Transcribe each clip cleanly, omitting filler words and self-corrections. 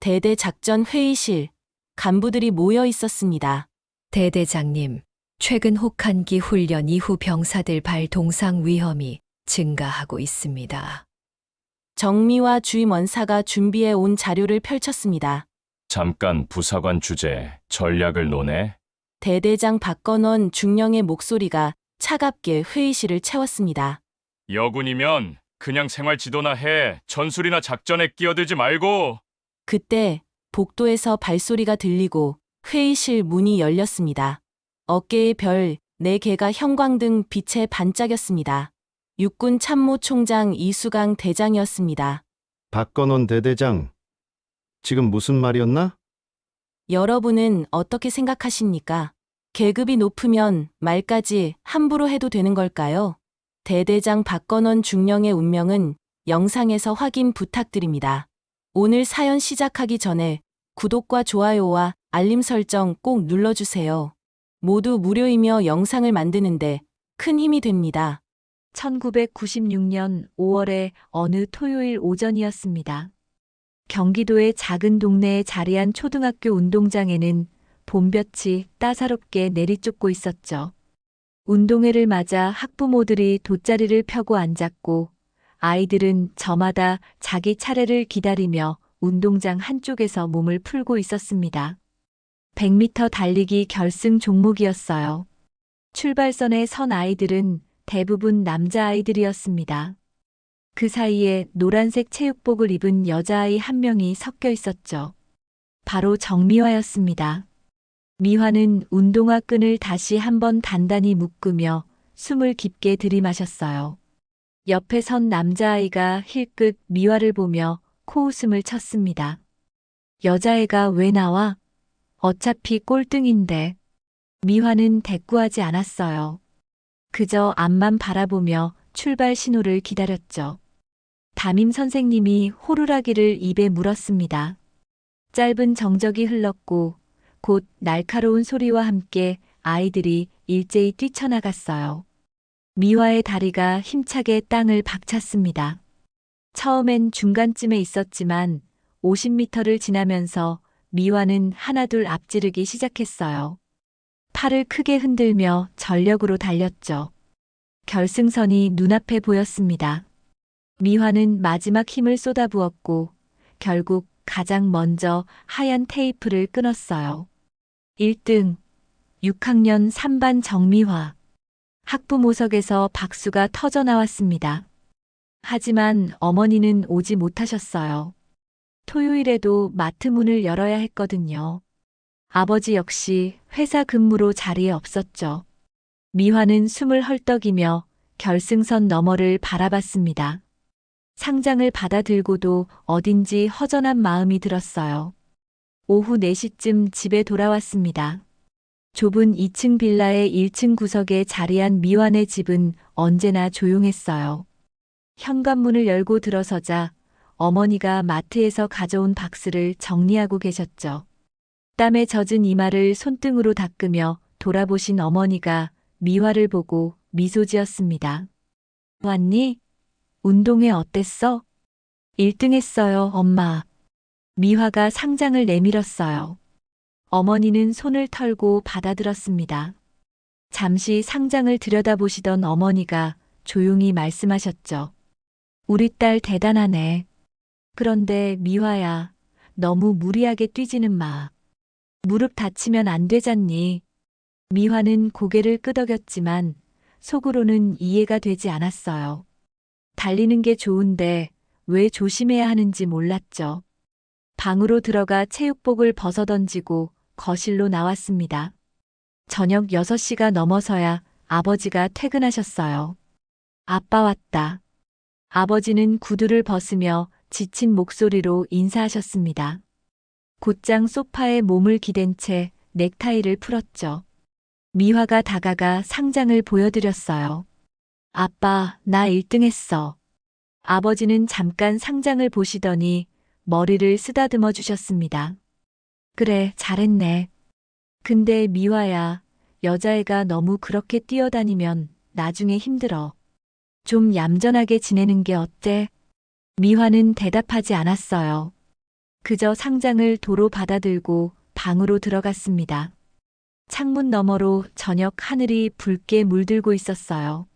대대 작전 회의실, 간부들이 모여 있었습니다. 대대장님, 최근 혹한기 훈련 이후 병사들 발 동상 위험이 증가하고 있습니다. 정미와 주임 원사가 준비해 온 자료를 펼쳤습니다. 잠깐 부사관 주제, 전략을 논해. 대대장 박건원 중령의 목소리가 차갑게 회의실을 채웠습니다. 여군이면 그냥 생활 지도나 해. 전술이나 작전에 끼어들지 말고. 그때 복도에서 발소리가 들리고 회의실 문이 열렸습니다. 어깨에 별 4개가 형광등 빛에 반짝였습니다. 육군 참모총장 이수강 대장이었습니다. 박건원 대대장, 지금 무슨 말이었나? 여러분은 어떻게 생각하십니까? 계급이 높으면 말까지 함부로 해도 되는 걸까요? 대대장 박건원 중령의 운명은 영상에서 확인 부탁드립니다. 오늘 사연 시작하기 전에 구독과 좋아요와 알림 설정 꼭 눌러주세요. 모두 무료이며 영상을 만드는데 큰 힘이 됩니다. 1996년 5월의 어느 토요일 오전이었습니다. 경기도의 작은 동네에 자리한 초등학교 운동장에는 봄볕이 따사롭게 내리쫓고 있었죠. 운동회를 맞아 학부모들이 돗자리를 펴고 앉았고 아이들은 저마다 자기 차례를 기다리며 운동장 한쪽에서 몸을 풀고 있었습니다. 100m 달리기 결승 종목이었어요. 출발선에 선 아이들은 대부분 남자아이들이었습니다. 그 사이에 노란색 체육복을 입은 여자아이 한 명이 섞여 있었죠. 바로 정미화였습니다. 미화는 운동화 끈을 다시 한번 단단히 묶으며 숨을 깊게 들이마셨어요. 옆에 선 남자아이가 힐끗 미화를 보며 코웃음을 쳤습니다. 여자애가 왜 나와? 어차피 꼴등인데. 미화는 대꾸하지 않았어요. 그저 앞만 바라보며 출발 신호를 기다렸죠. 담임 선생님이 호루라기를 입에 물었습니다. 짧은 정적이 흘렀고 곧 날카로운 소리와 함께 아이들이 일제히 뛰쳐나갔어요. 미화의 다리가 힘차게 땅을 박찼습니다. 처음엔 중간쯤에 있었지만 50m를 지나면서 미화는 하나둘 앞지르기 시작했어요. 팔을 크게 흔들며 전력으로 달렸죠. 결승선이 눈앞에 보였습니다. 미화는 마지막 힘을 쏟아부었고 결국 가장 먼저 하얀 테이프를 끊었어요. 1등 6학년 3반 정미화. 학부모석에서 박수가 터져 나왔습니다. 하지만 어머니는 오지 못하셨어요. 토요일에도 마트 문을 열어야 했거든요. 아버지 역시 회사 근무로 자리에 없었죠. 미화는 숨을 헐떡이며 결승선 너머를 바라봤습니다. 상장을 받아들고도 어딘지 허전한 마음이 들었어요. 오후 4시쯤 집에 돌아왔습니다. 좁은 2층 빌라의 1층 구석에 자리한 미완의 집은 언제나 조용했어요. 현관문을 열고 들어서자 어머니가 마트에서 가져온 박스를 정리하고 계셨죠. 땀에 젖은 이마를 손등으로 닦으며 돌아보신 어머니가 미화를 보고 미소 지었습니다. 왔니? 운동회 어땠어? 1등 했어요, 엄마. 미화가 상장을 내밀었어요. 어머니는 손을 털고 받아들었습니다. 잠시 상장을 들여다보시던 어머니가 조용히 말씀하셨죠. 우리 딸 대단하네. 그런데 미화야, 너무 무리하게 뛰지는 마. 무릎 다치면 안 되잖니. 미화는 고개를 끄덕였지만 속으로는 이해가 되지 않았어요. 달리는 게 좋은데 왜 조심해야 하는지 몰랐죠. 방으로 들어가 체육복을 벗어던지고 거실로 나왔습니다. 저녁 6시가 넘어서야 아버지가 퇴근하셨어요. 아빠 왔다. 아버지는 구두를 벗으며 지친 목소리로 인사하셨습니다. 곧장 소파에 몸을 기댄 채 넥타이를 풀었죠. 미화가 다가가 상장을 보여드렸어요. 아빠, 나 1등 했어. 아버지는 잠깐 상장을 보시더니 머리를 쓰다듬어 주셨습니다. 그래, 잘했네. 근데 미화야, 여자애가 너무 그렇게 뛰어다니면 나중에 힘들어. 좀 얌전하게 지내는 게 어때? 미화는 대답하지 않았어요. 그저 상장을 도로 받아들고 방으로 들어갔습니다. 창문 너머로 저녁 하늘이 붉게 물들고 있었어요.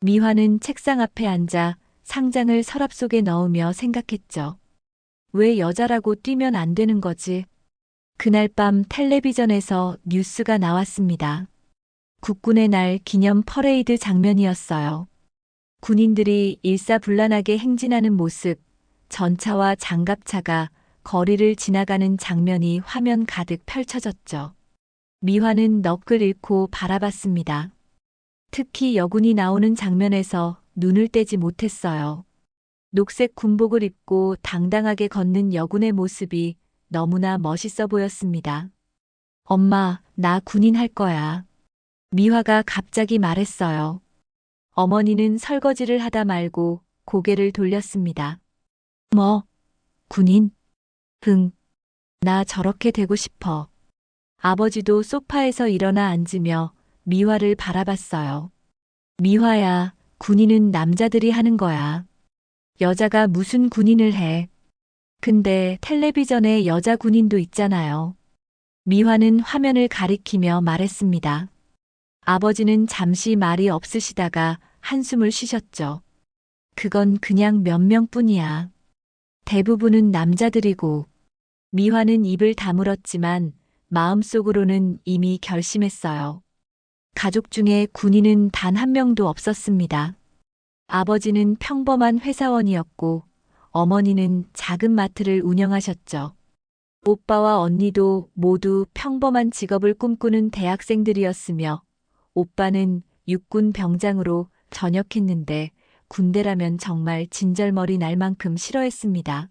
미화는 책상 앞에 앉아 상장을 서랍 속에 넣으며 생각했죠. 왜 여자라고 뛰면 안 되는 거지? 그날 밤 텔레비전에서 뉴스가 나왔습니다. 국군의 날 기념 퍼레이드 장면이었어요. 군인들이 일사불란하게 행진하는 모습, 전차와 장갑차가 거리를 지나가는 장면이 화면 가득 펼쳐졌죠. 미화는 넋을 잃고 바라봤습니다. 특히 여군이 나오는 장면에서 눈을 떼지 못했어요. 녹색 군복을 입고 당당하게 걷는 여군의 모습이 너무나 멋있어 보였습니다. 엄마, 나 군인 할 거야. 미화가 갑자기 말했어요. 어머니는 설거지를 하다 말고 고개를 돌렸습니다. 뭐? 군인? 응. 나 저렇게 되고 싶어. 아버지도 소파에서 일어나 앉으며 미화를 바라봤어요. 미화야, 군인은 남자들이 하는 거야. 여자가 무슨 군인을 해. 근데 텔레비전에 여자 군인도 있잖아요. 미화는 화면을 가리키며 말했습니다. 아버지는 잠시 말이 없으시다가 한숨을 쉬셨죠. 그건 그냥 몇 명뿐이야. 대부분은 남자들이고. 미화는 입을 다물었지만 마음속으로는 이미 결심했어요. 가족 중에 군인은 단 한 명도 없었습니다. 아버지는 평범한 회사원이었고 어머니는 작은 마트를 운영하셨죠. 오빠와 언니도 모두 평범한 직업을 꿈꾸는 대학생들이었으며 오빠는 육군 병장으로 전역했는데 군대라면 정말 진절머리 날 만큼 싫어했습니다.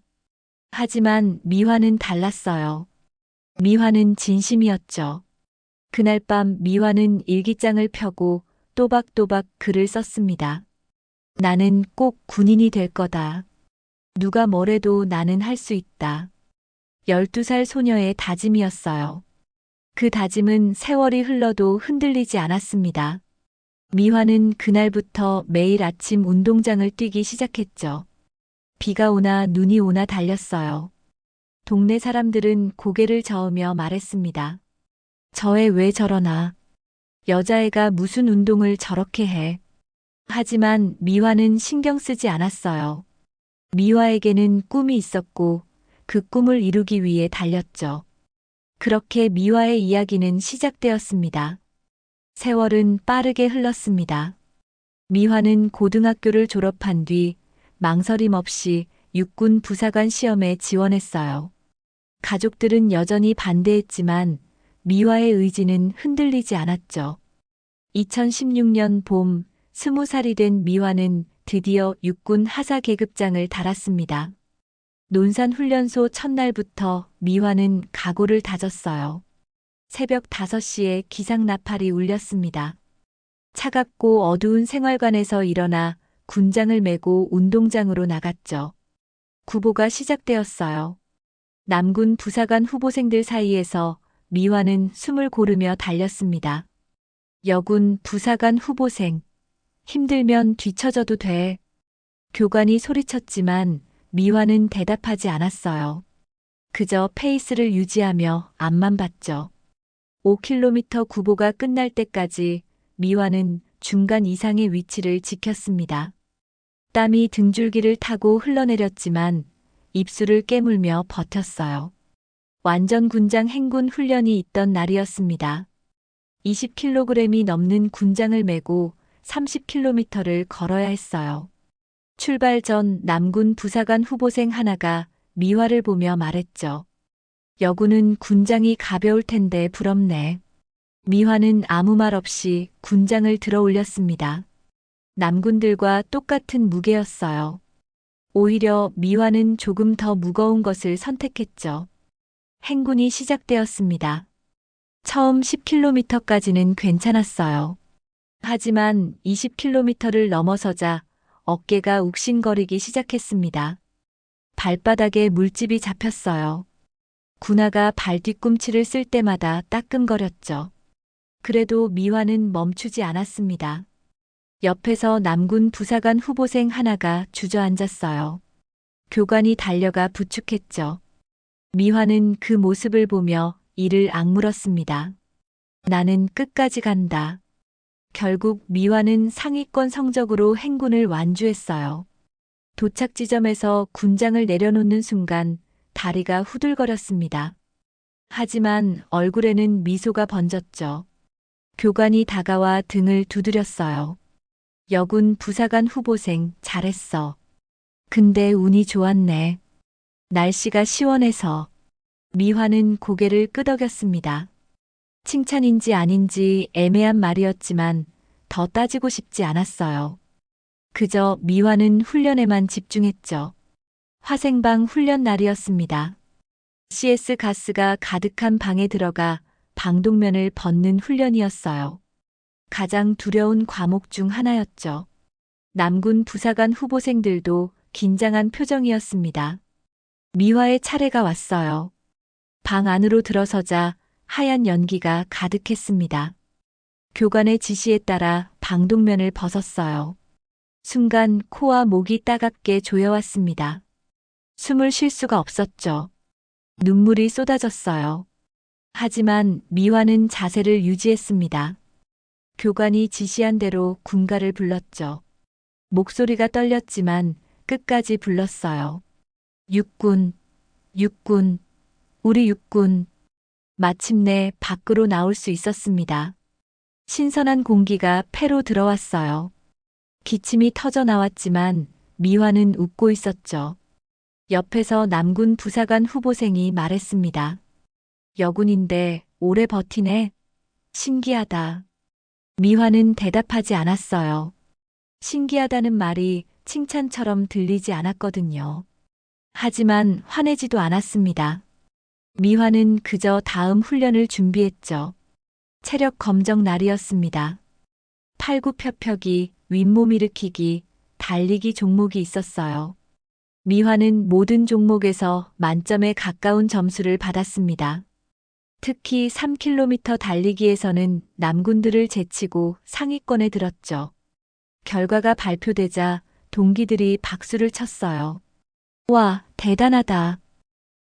하지만 미화는 달랐어요. 미화는 진심이었죠. 그날 밤 미화는 일기장을 펴고 또박또박 글을 썼습니다. 나는 꼭 군인이 될 거다. 누가 뭐래도 나는 할 수 있다. 12살 소녀의 다짐이었어요. 그 다짐은 세월이 흘러도 흔들리지 않았습니다. 미화는 그날부터 매일 아침 운동장을 뛰기 시작했죠. 비가 오나 눈이 오나 달렸어요. 동네 사람들은 고개를 저으며 말했습니다. 저 애 왜 저러나? 여자애가 무슨 운동을 저렇게 해? 하지만 미화는 신경 쓰지 않았어요. 미화에게는 꿈이 있었고 그 꿈을 이루기 위해 달렸죠. 그렇게 미화의 이야기는 시작되었습니다. 세월은 빠르게 흘렀습니다. 미화는 고등학교를 졸업한 뒤 망설임 없이 육군 부사관 시험에 지원했어요. 가족들은 여전히 반대했지만 미화의 의지는 흔들리지 않았죠. 2016년 봄 20살이 된 미화는 드디어 육군 하사 계급장을 달았습니다. 논산훈련소 첫날부터 미화는 각오를 다졌어요. 새벽 5시에 기상 나팔이 울렸습니다. 차갑고 어두운 생활관에서 일어나 군장을 메고 운동장으로 나갔죠. 구보가 시작되었어요. 남군 부사관 후보생들 사이에서 미화는 숨을 고르며 달렸습니다. 여군 부사관 후보생. 힘들면 뒤처져도 돼. 교관이 소리쳤지만 미화는 대답하지 않았어요. 그저 페이스를 유지하며 앞만 봤죠. 5km 구보가 끝날 때까지 미화는 중간 이상의 위치를 지켰습니다. 땀이 등줄기를 타고 흘러내렸지만 입술을 깨물며 버텼어요. 완전 군장 행군 훈련이 있던 날이었습니다. 20kg이 넘는 군장을 메고 30km를 걸어야 했어요. 출발 전 남군 부사관 후보생 하나가 미화를 보며 말했죠. 여군은 군장이 가벼울 텐데 부럽네. 미화는 아무 말 없이 군장을 들어 올렸습니다. 남군들과 똑같은 무게였어요. 오히려 미화는 조금 더 무거운 것을 선택했죠. 행군이 시작되었습니다. 처음 10km까지는 괜찮았어요. 하지만 20km를 넘어서자 어깨가 욱신거리기 시작했습니다. 발바닥에 물집이 잡혔어요. 군화가 발 뒤꿈치를 쓸 때마다 따끔거렸죠. 그래도 미화는 멈추지 않았습니다. 옆에서 남군 부사관 후보생 하나가 주저앉았어요. 교관이 달려가 부축했죠. 미화는 그 모습을 보며 이를 악물었습니다. 나는 끝까지 간다. 결국 미화는 상위권 성적으로 행군을 완주했어요. 도착 지점에서 군장을 내려놓는 순간 다리가 후들거렸습니다. 하지만 얼굴에는 미소가 번졌죠. 교관이 다가와 등을 두드렸어요. 여군 부사관 후보생 잘했어. 근데 운이 좋았네. 날씨가 시원해서. 미화는 고개를 끄덕였습니다. 칭찬인지 아닌지 애매한 말이었지만 더 따지고 싶지 않았어요. 그저 미화는 훈련에만 집중했죠. 화생방 훈련 날이었습니다. CS 가스가 가득한 방에 들어가 방독면을 벗는 훈련이었어요. 가장 두려운 과목 중 하나였죠. 남군 부사관 후보생들도 긴장한 표정이었습니다. 미화의 차례가 왔어요. 방 안으로 들어서자 하얀 연기가 가득했습니다. 교관의 지시에 따라 방독면을 벗었어요. 순간 코와 목이 따갑게 조여왔습니다. 숨을 쉴 수가 없었죠. 눈물이 쏟아졌어요. 하지만 미화는 자세를 유지했습니다. 교관이 지시한 대로 군가를 불렀죠. 목소리가 떨렸지만 끝까지 불렀어요. 육군, 육군, 우리 육군. 마침내 밖으로 나올 수 있었습니다. 신선한 공기가 폐로 들어왔어요. 기침이 터져 나왔지만 미화는 웃고 있었죠. 옆에서 남군 부사관 후보생이 말했습니다. 여군인데 오래 버티네. 신기하다. 미화는 대답하지 않았어요. 신기하다는 말이 칭찬처럼 들리지 않았거든요. 하지만 화내지도 않았습니다. 미화는 그저 다음 훈련을 준비했죠. 체력 검정 날이었습니다. 팔굽혀펴기, 윗몸 일으키기, 달리기 종목이 있었어요. 미화는 모든 종목에서 만점에 가까운 점수를 받았습니다. 특히 3km 달리기에서는 남군들을 제치고 상위권에 들었죠. 결과가 발표되자 동기들이 박수를 쳤어요. 와, 대단하다.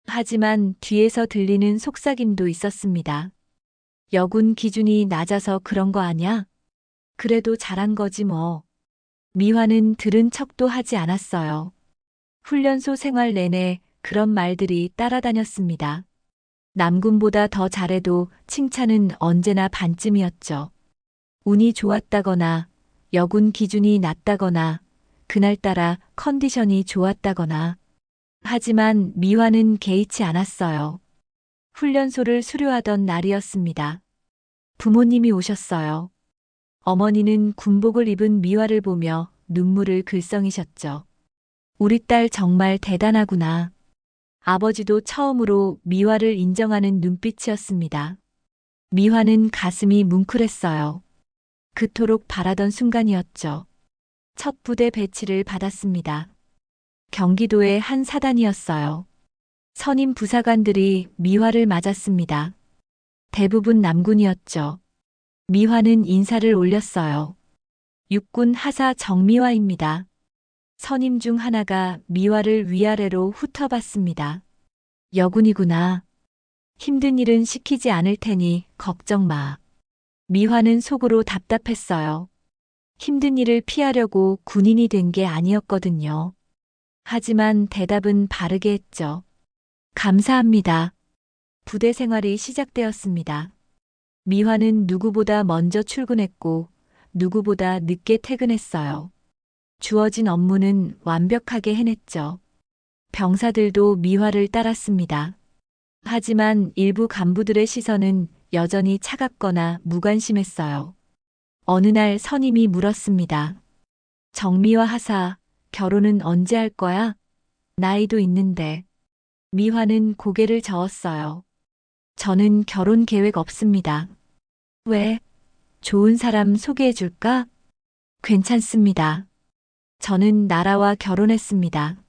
하지만 뒤에서 들리는 속삭임도 있었습니다. 여군 기준이 낮아서 그런 거 아냐? 그래도 잘한 거지 뭐. 미화는 들은 척도 하지 않았어요. 훈련소 생활 내내 그런 말들이 따라다녔습니다. 남군보다 더 잘해도 칭찬은 언제나 반쯤이었죠. 운이 좋았다거나 여군 기준이 낮다거나 그날따라 컨디션이 좋았다거나. 하지만 미화는 개의치 않았어요. 훈련소를 수료하던 날이었습니다. 부모님이 오셨어요. 어머니는 군복을 입은 미화를 보며 눈물을 글썽이셨죠. 우리 딸 정말 대단하구나. 아버지도 처음으로 미화를 인정하는 눈빛이었습니다. 미화는 가슴이 뭉클했어요. 그토록 바라던 순간이었죠. 첫 부대 배치를 받았습니다. 경기도의 한 사단이었어요. 선임 부사관들이 미화를 맞았습니다. 대부분 남군이었죠. 미화는 인사를 올렸어요. 육군 하사 정미화입니다. 선임 중 하나가 미화를 위아래로 훑어봤습니다. 여군이구나. 힘든 일은 시키지 않을 테니 걱정 마. 미화는 속으로 답답했어요. 힘든 일을 피하려고 군인이 된 게 아니었거든요. 하지만 대답은 바르게 했죠. 감사합니다. 부대 생활이 시작되었습니다. 미화는 누구보다 먼저 출근했고 누구보다 늦게 퇴근했어요. 주어진 업무는 완벽하게 해냈죠. 병사들도 미화를 따랐습니다. 하지만 일부 간부들의 시선은 여전히 차갑거나 무관심했어요. 어느 날 선임이 물었습니다. 정미화 하사, 결혼은 언제 할 거야? 나이도 있는데. 미화는 고개를 저었어요. 저는 결혼 계획 없습니다. 왜? 좋은 사람 소개해 줄까? 괜찮습니다. 저는 나라와 결혼했습니다.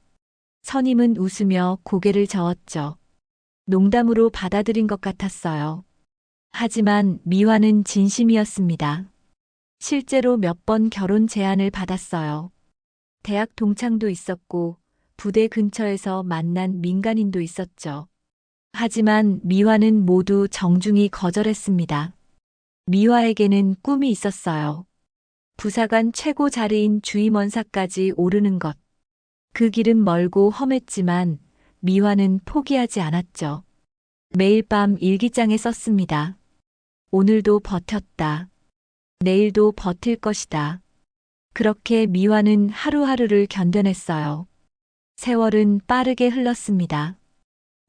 선임은 웃으며 고개를 저었죠. 농담으로 받아들인 것 같았어요. 하지만 미화는 진심이었습니다. 실제로 몇 번 결혼 제안을 받았어요. 대학 동창도 있었고 부대 근처에서 만난 민간인도 있었죠. 하지만 미화는 모두 정중히 거절했습니다. 미화에게는 꿈이 있었어요. 부사관 최고 자리인 주임원사까지 오르는 것. 그 길은 멀고 험했지만 미화는 포기하지 않았죠. 매일 밤 일기장에 썼습니다. 오늘도 버텼다. 내일도 버틸 것이다. 그렇게 미화는 하루하루를 견뎌냈어요. 세월은 빠르게 흘렀습니다.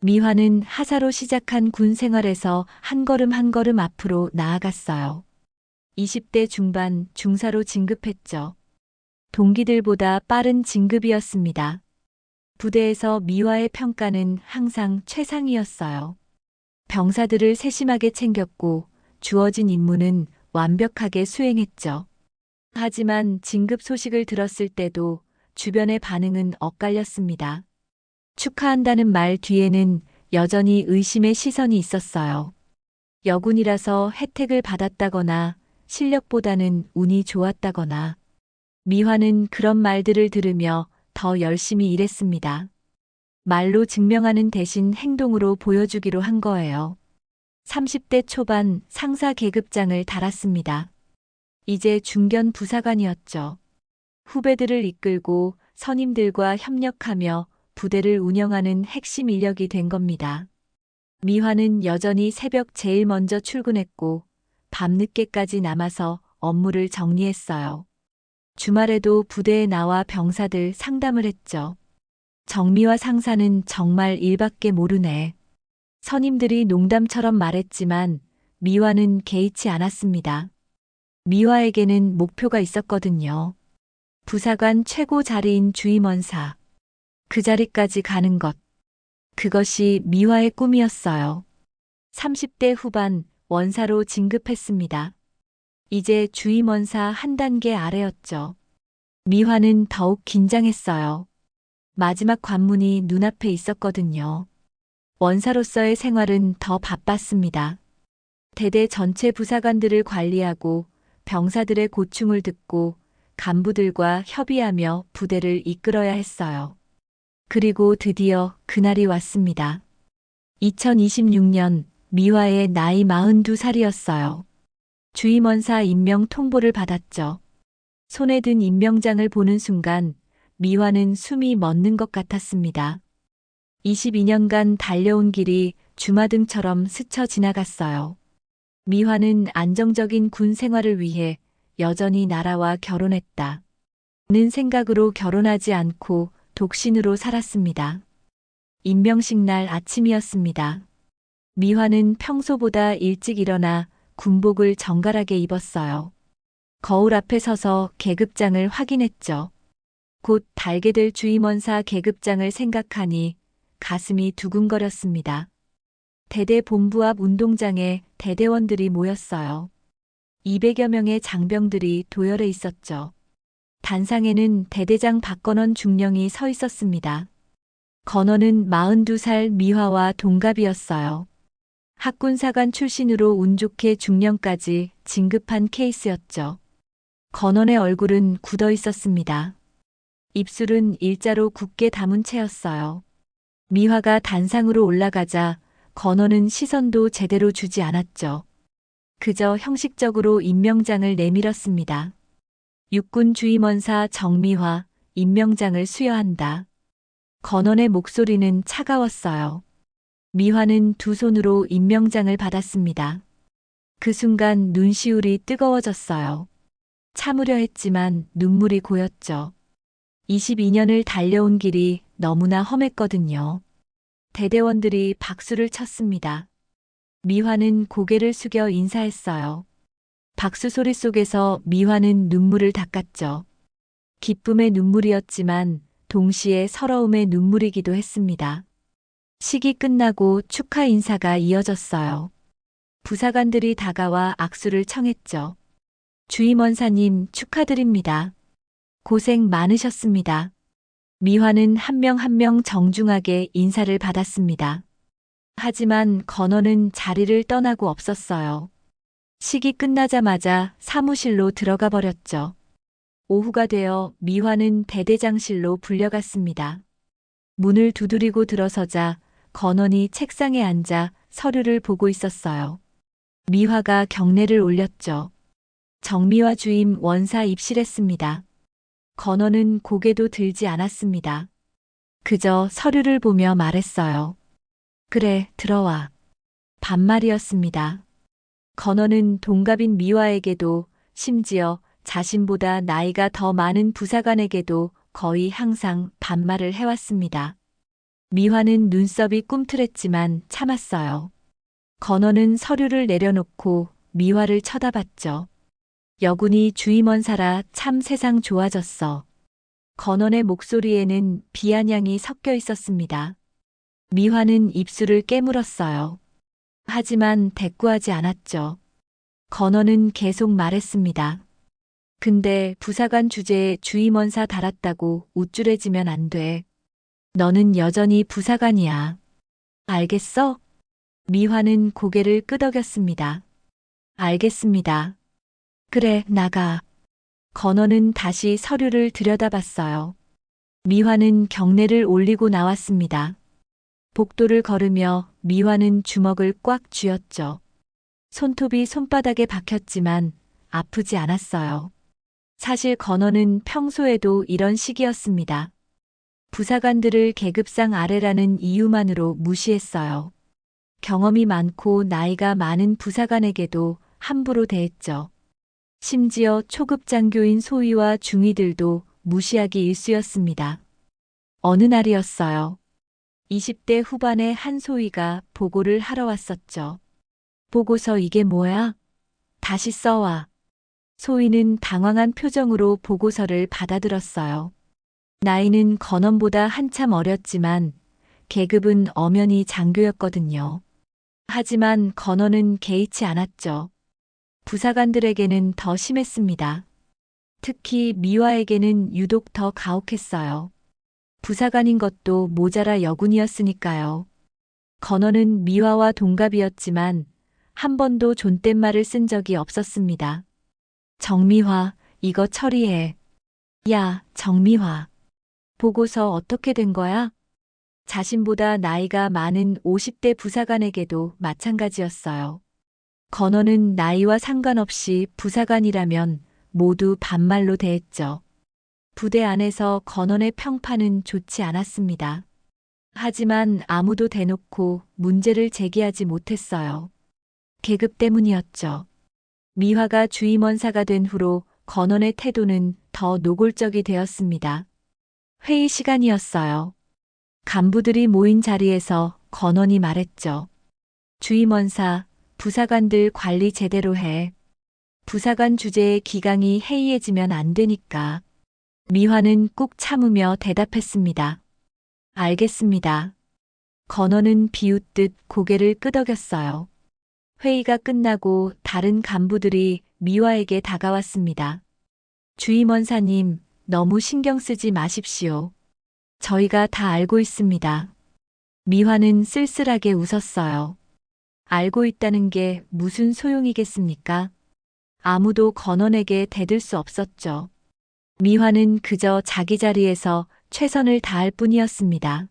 미화는 하사로 시작한 군 생활에서 한 걸음 한 걸음 앞으로 나아갔어요. 20대 중반 중사로 진급했죠. 동기들보다 빠른 진급이었습니다. 부대에서 미화의 평가는 항상 최상이었어요. 병사들을 세심하게 챙겼고 주어진 임무는 완벽하게 수행했죠. 하지만 진급 소식을 들었을 때도 주변의 반응은 엇갈렸습니다. 축하한다는 말 뒤에는 여전히 의심의 시선이 있었어요. 여군이라서 혜택을 받았다거나 실력보다는 운이 좋았다거나. 미화는 그런 말들을 들으며 더 열심히 일했습니다. 말로 증명하는 대신 행동으로 보여주기로 한 거예요. 30대 초반 상사 계급장을 달았습니다. 이제 중견 부사관이었죠. 후배들을 이끌고 선임들과 협력하며 부대를 운영하는 핵심 인력이 된 겁니다. 미화는 여전히 새벽 제일 먼저 출근했고 밤늦게까지 남아서 업무를 정리했어요. 주말에도 부대에 나와 병사들 상담을 했죠. 정미화 상사는 정말 일밖에 모르네. 선임들이 농담처럼 말했지만 미화는 개의치 않았습니다. 미화에게는 목표가 있었거든요. 부사관 최고 자리인 주임원사. 그 자리까지 가는 것. 그것이 미화의 꿈이었어요. 30대 후반 원사로 진급했습니다. 이제 주임원사 한 단계 아래였죠. 미화는 더욱 긴장했어요. 마지막 관문이 눈앞에 있었거든요. 원사로서의 생활은 더 바빴습니다. 대대 전체 부사관들을 관리하고 병사들의 고충을 듣고 간부들과 협의하며 부대를 이끌어야 했어요. 그리고 드디어 그날이 왔습니다. 2026년 미화의 나이 42살이었어요. 주임원사 임명 통보를 받았죠. 손에 든 임명장을 보는 순간 미화는 숨이 멎는 것 같았습니다. 22년간 달려온 길이 주마등처럼 스쳐 지나갔어요. 미화는 안정적인 군 생활을 위해 여전히 나라와 결혼했다. 는 생각으로 결혼하지 않고 독신으로 살았습니다. 임명식 날 아침이었습니다. 미화는 평소보다 일찍 일어나 군복을 정갈하게 입었어요. 거울 앞에 서서 계급장을 확인했죠. 곧 달게 될 주임원사 계급장을 생각하니 가슴이 두근거렸습니다. 대대 본부 앞 운동장에 대대원들이 모였어요. 200여 명의 장병들이 도열해 있었죠. 단상에는 대대장 박건원 중령이 서 있었습니다. 건원은 42살 미화와 동갑이었어요. 학군사관 출신으로 운 좋게 중령까지 진급한 케이스였죠. 건원의 얼굴은 굳어 있었습니다. 입술은 일자로 굳게 담은 채였어요. 미화가 단상으로 올라가자 건원은 시선도 제대로 주지 않았죠. 그저 형식적으로 임명장을 내밀었습니다. 육군 주임원사 정미화, 임명장을 수여한다. 건원의 목소리는 차가웠어요. 미화는 두 손으로 임명장을 받았습니다. 그 순간 눈시울이 뜨거워졌어요. 참으려 했지만 눈물이 고였죠. 22년을 달려온 길이 너무나 험했거든요. 대대원들이 박수를 쳤습니다. 미화는 고개를 숙여 인사했어요. 박수 소리 속에서 미화는 눈물을 닦았죠. 기쁨의 눈물이었지만 동시에 서러움의 눈물이기도 했습니다. 식이 끝나고 축하 인사가 이어졌어요. 부사관들이 다가와 악수를 청했죠. 주임원사님 축하드립니다. 고생 많으셨습니다. 미화는 한 명 한 명 정중하게 인사를 받았습니다. 하지만 건원은 자리를 떠나고 없었어요. 식이 끝나자마자 사무실로 들어가 버렸죠. 오후가 되어 미화는 대대장실로 불려갔습니다. 문을 두드리고 들어서자 건원이 책상에 앉아 서류를 보고 있었어요. 미화가 경례를 올렸죠. 정미화 주임 원사 입실했습니다. 건원은 고개도 들지 않았습니다. 그저 서류를 보며 말했어요. 그래, 들어와. 반말이었습니다. 건원은 동갑인 미화에게도 심지어 자신보다 나이가 더 많은 부사관에게도 거의 항상 반말을 해왔습니다. 미화는 눈썹이 꿈틀했지만 참았어요. 건원은 서류를 내려놓고 미화를 쳐다봤죠. 여군이 주임원사라 참 세상 좋아졌어. 건원의 목소리에는 비아냥이 섞여 있었습니다. 미화는 입술을 깨물었어요. 하지만 대꾸하지 않았죠. 건원은 계속 말했습니다. 근데 부사관 주제에 주임원사 달았다고 우쭐해지면 안 돼. 너는 여전히 부사관이야. 알겠어? 미화는 고개를 끄덕였습니다. 알겠습니다. 그래, 나가. 건원은 다시 서류를 들여다봤어요. 미화는 경례를 올리고 나왔습니다. 복도를 걸으며 미화는 주먹을 꽉 쥐었죠. 손톱이 손바닥에 박혔지만 아프지 않았어요. 사실 건원은 평소에도 이런 식이었습니다. 부사관들을 계급상 아래라는 이유만으로 무시했어요. 경험이 많고 나이가 많은 부사관에게도 함부로 대했죠. 심지어 초급 장교인 소위와 중위들도 무시하기 일쑤였습니다. 어느 날이었어요. 20대 후반의 한 소위가 보고를 하러 왔었죠. 보고서 이게 뭐야? 다시 써와. 소위는 당황한 표정으로 보고서를 받아들었어요. 나이는 건원보다 한참 어렸지만 계급은 엄연히 장교였거든요. 하지만 건원은 개의치 않았죠. 부사관들에게는 더 심했습니다. 특히 미화에게는 유독 더 가혹했어요. 부사관인 것도 모자라 여군이었으니까요. 건원은 미화와 동갑이었지만 한 번도 존댓말을 쓴 적이 없었습니다. 정미화, 이거 처리해. 야, 정미화. 보고서 어떻게 된 거야? 자신보다 나이가 많은 50대 부사관에게도 마찬가지였어요. 건원은 나이와 상관없이 부사관이라면 모두 반말로 대했죠. 부대 안에서 건원의 평판은 좋지 않았습니다. 하지만 아무도 대놓고 문제를 제기하지 못했어요. 계급 때문이었죠. 미화가 주임원사가 된 후로 건원의 태도는 더 노골적이 되었습니다. 회의 시간이었어요. 간부들이 모인 자리에서 건원이 말했죠. 주임원사, 부사관들 관리 제대로 해. 부사관 주제의 기강이 해이해지면 안 되니까. 미화는 꾹 참으며 대답했습니다. 알겠습니다. 건원은 비웃듯 고개를 끄덕였어요. 회의가 끝나고 다른 간부들이 미화에게 다가왔습니다. 주임원사님, 너무 신경 쓰지 마십시오. 저희가 다 알고 있습니다. 미화는 쓸쓸하게 웃었어요. 알고 있다는 게 무슨 소용이겠습니까? 아무도 건원에게 대들 수 없었죠. 미화는 그저 자기 자리에서 최선을 다할 뿐이었습니다.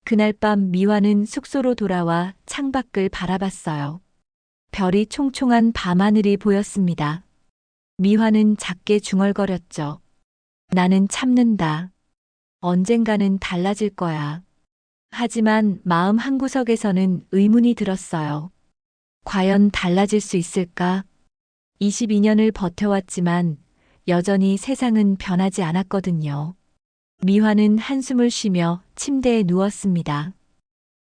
그날 밤 미화는 숙소로 돌아와 창밖을 바라봤어요. 별이 총총한 밤하늘이 보였습니다. 미화는 작게 중얼거렸죠. 나는 참는다. 언젠가는 달라질 거야. 하지만 마음 한구석에서는 의문이 들었어요. 과연 달라질 수 있을까? 22년을 버텨왔지만 여전히 세상은 변하지 않았거든요. 미화는 한숨을 쉬며 침대에 누웠습니다.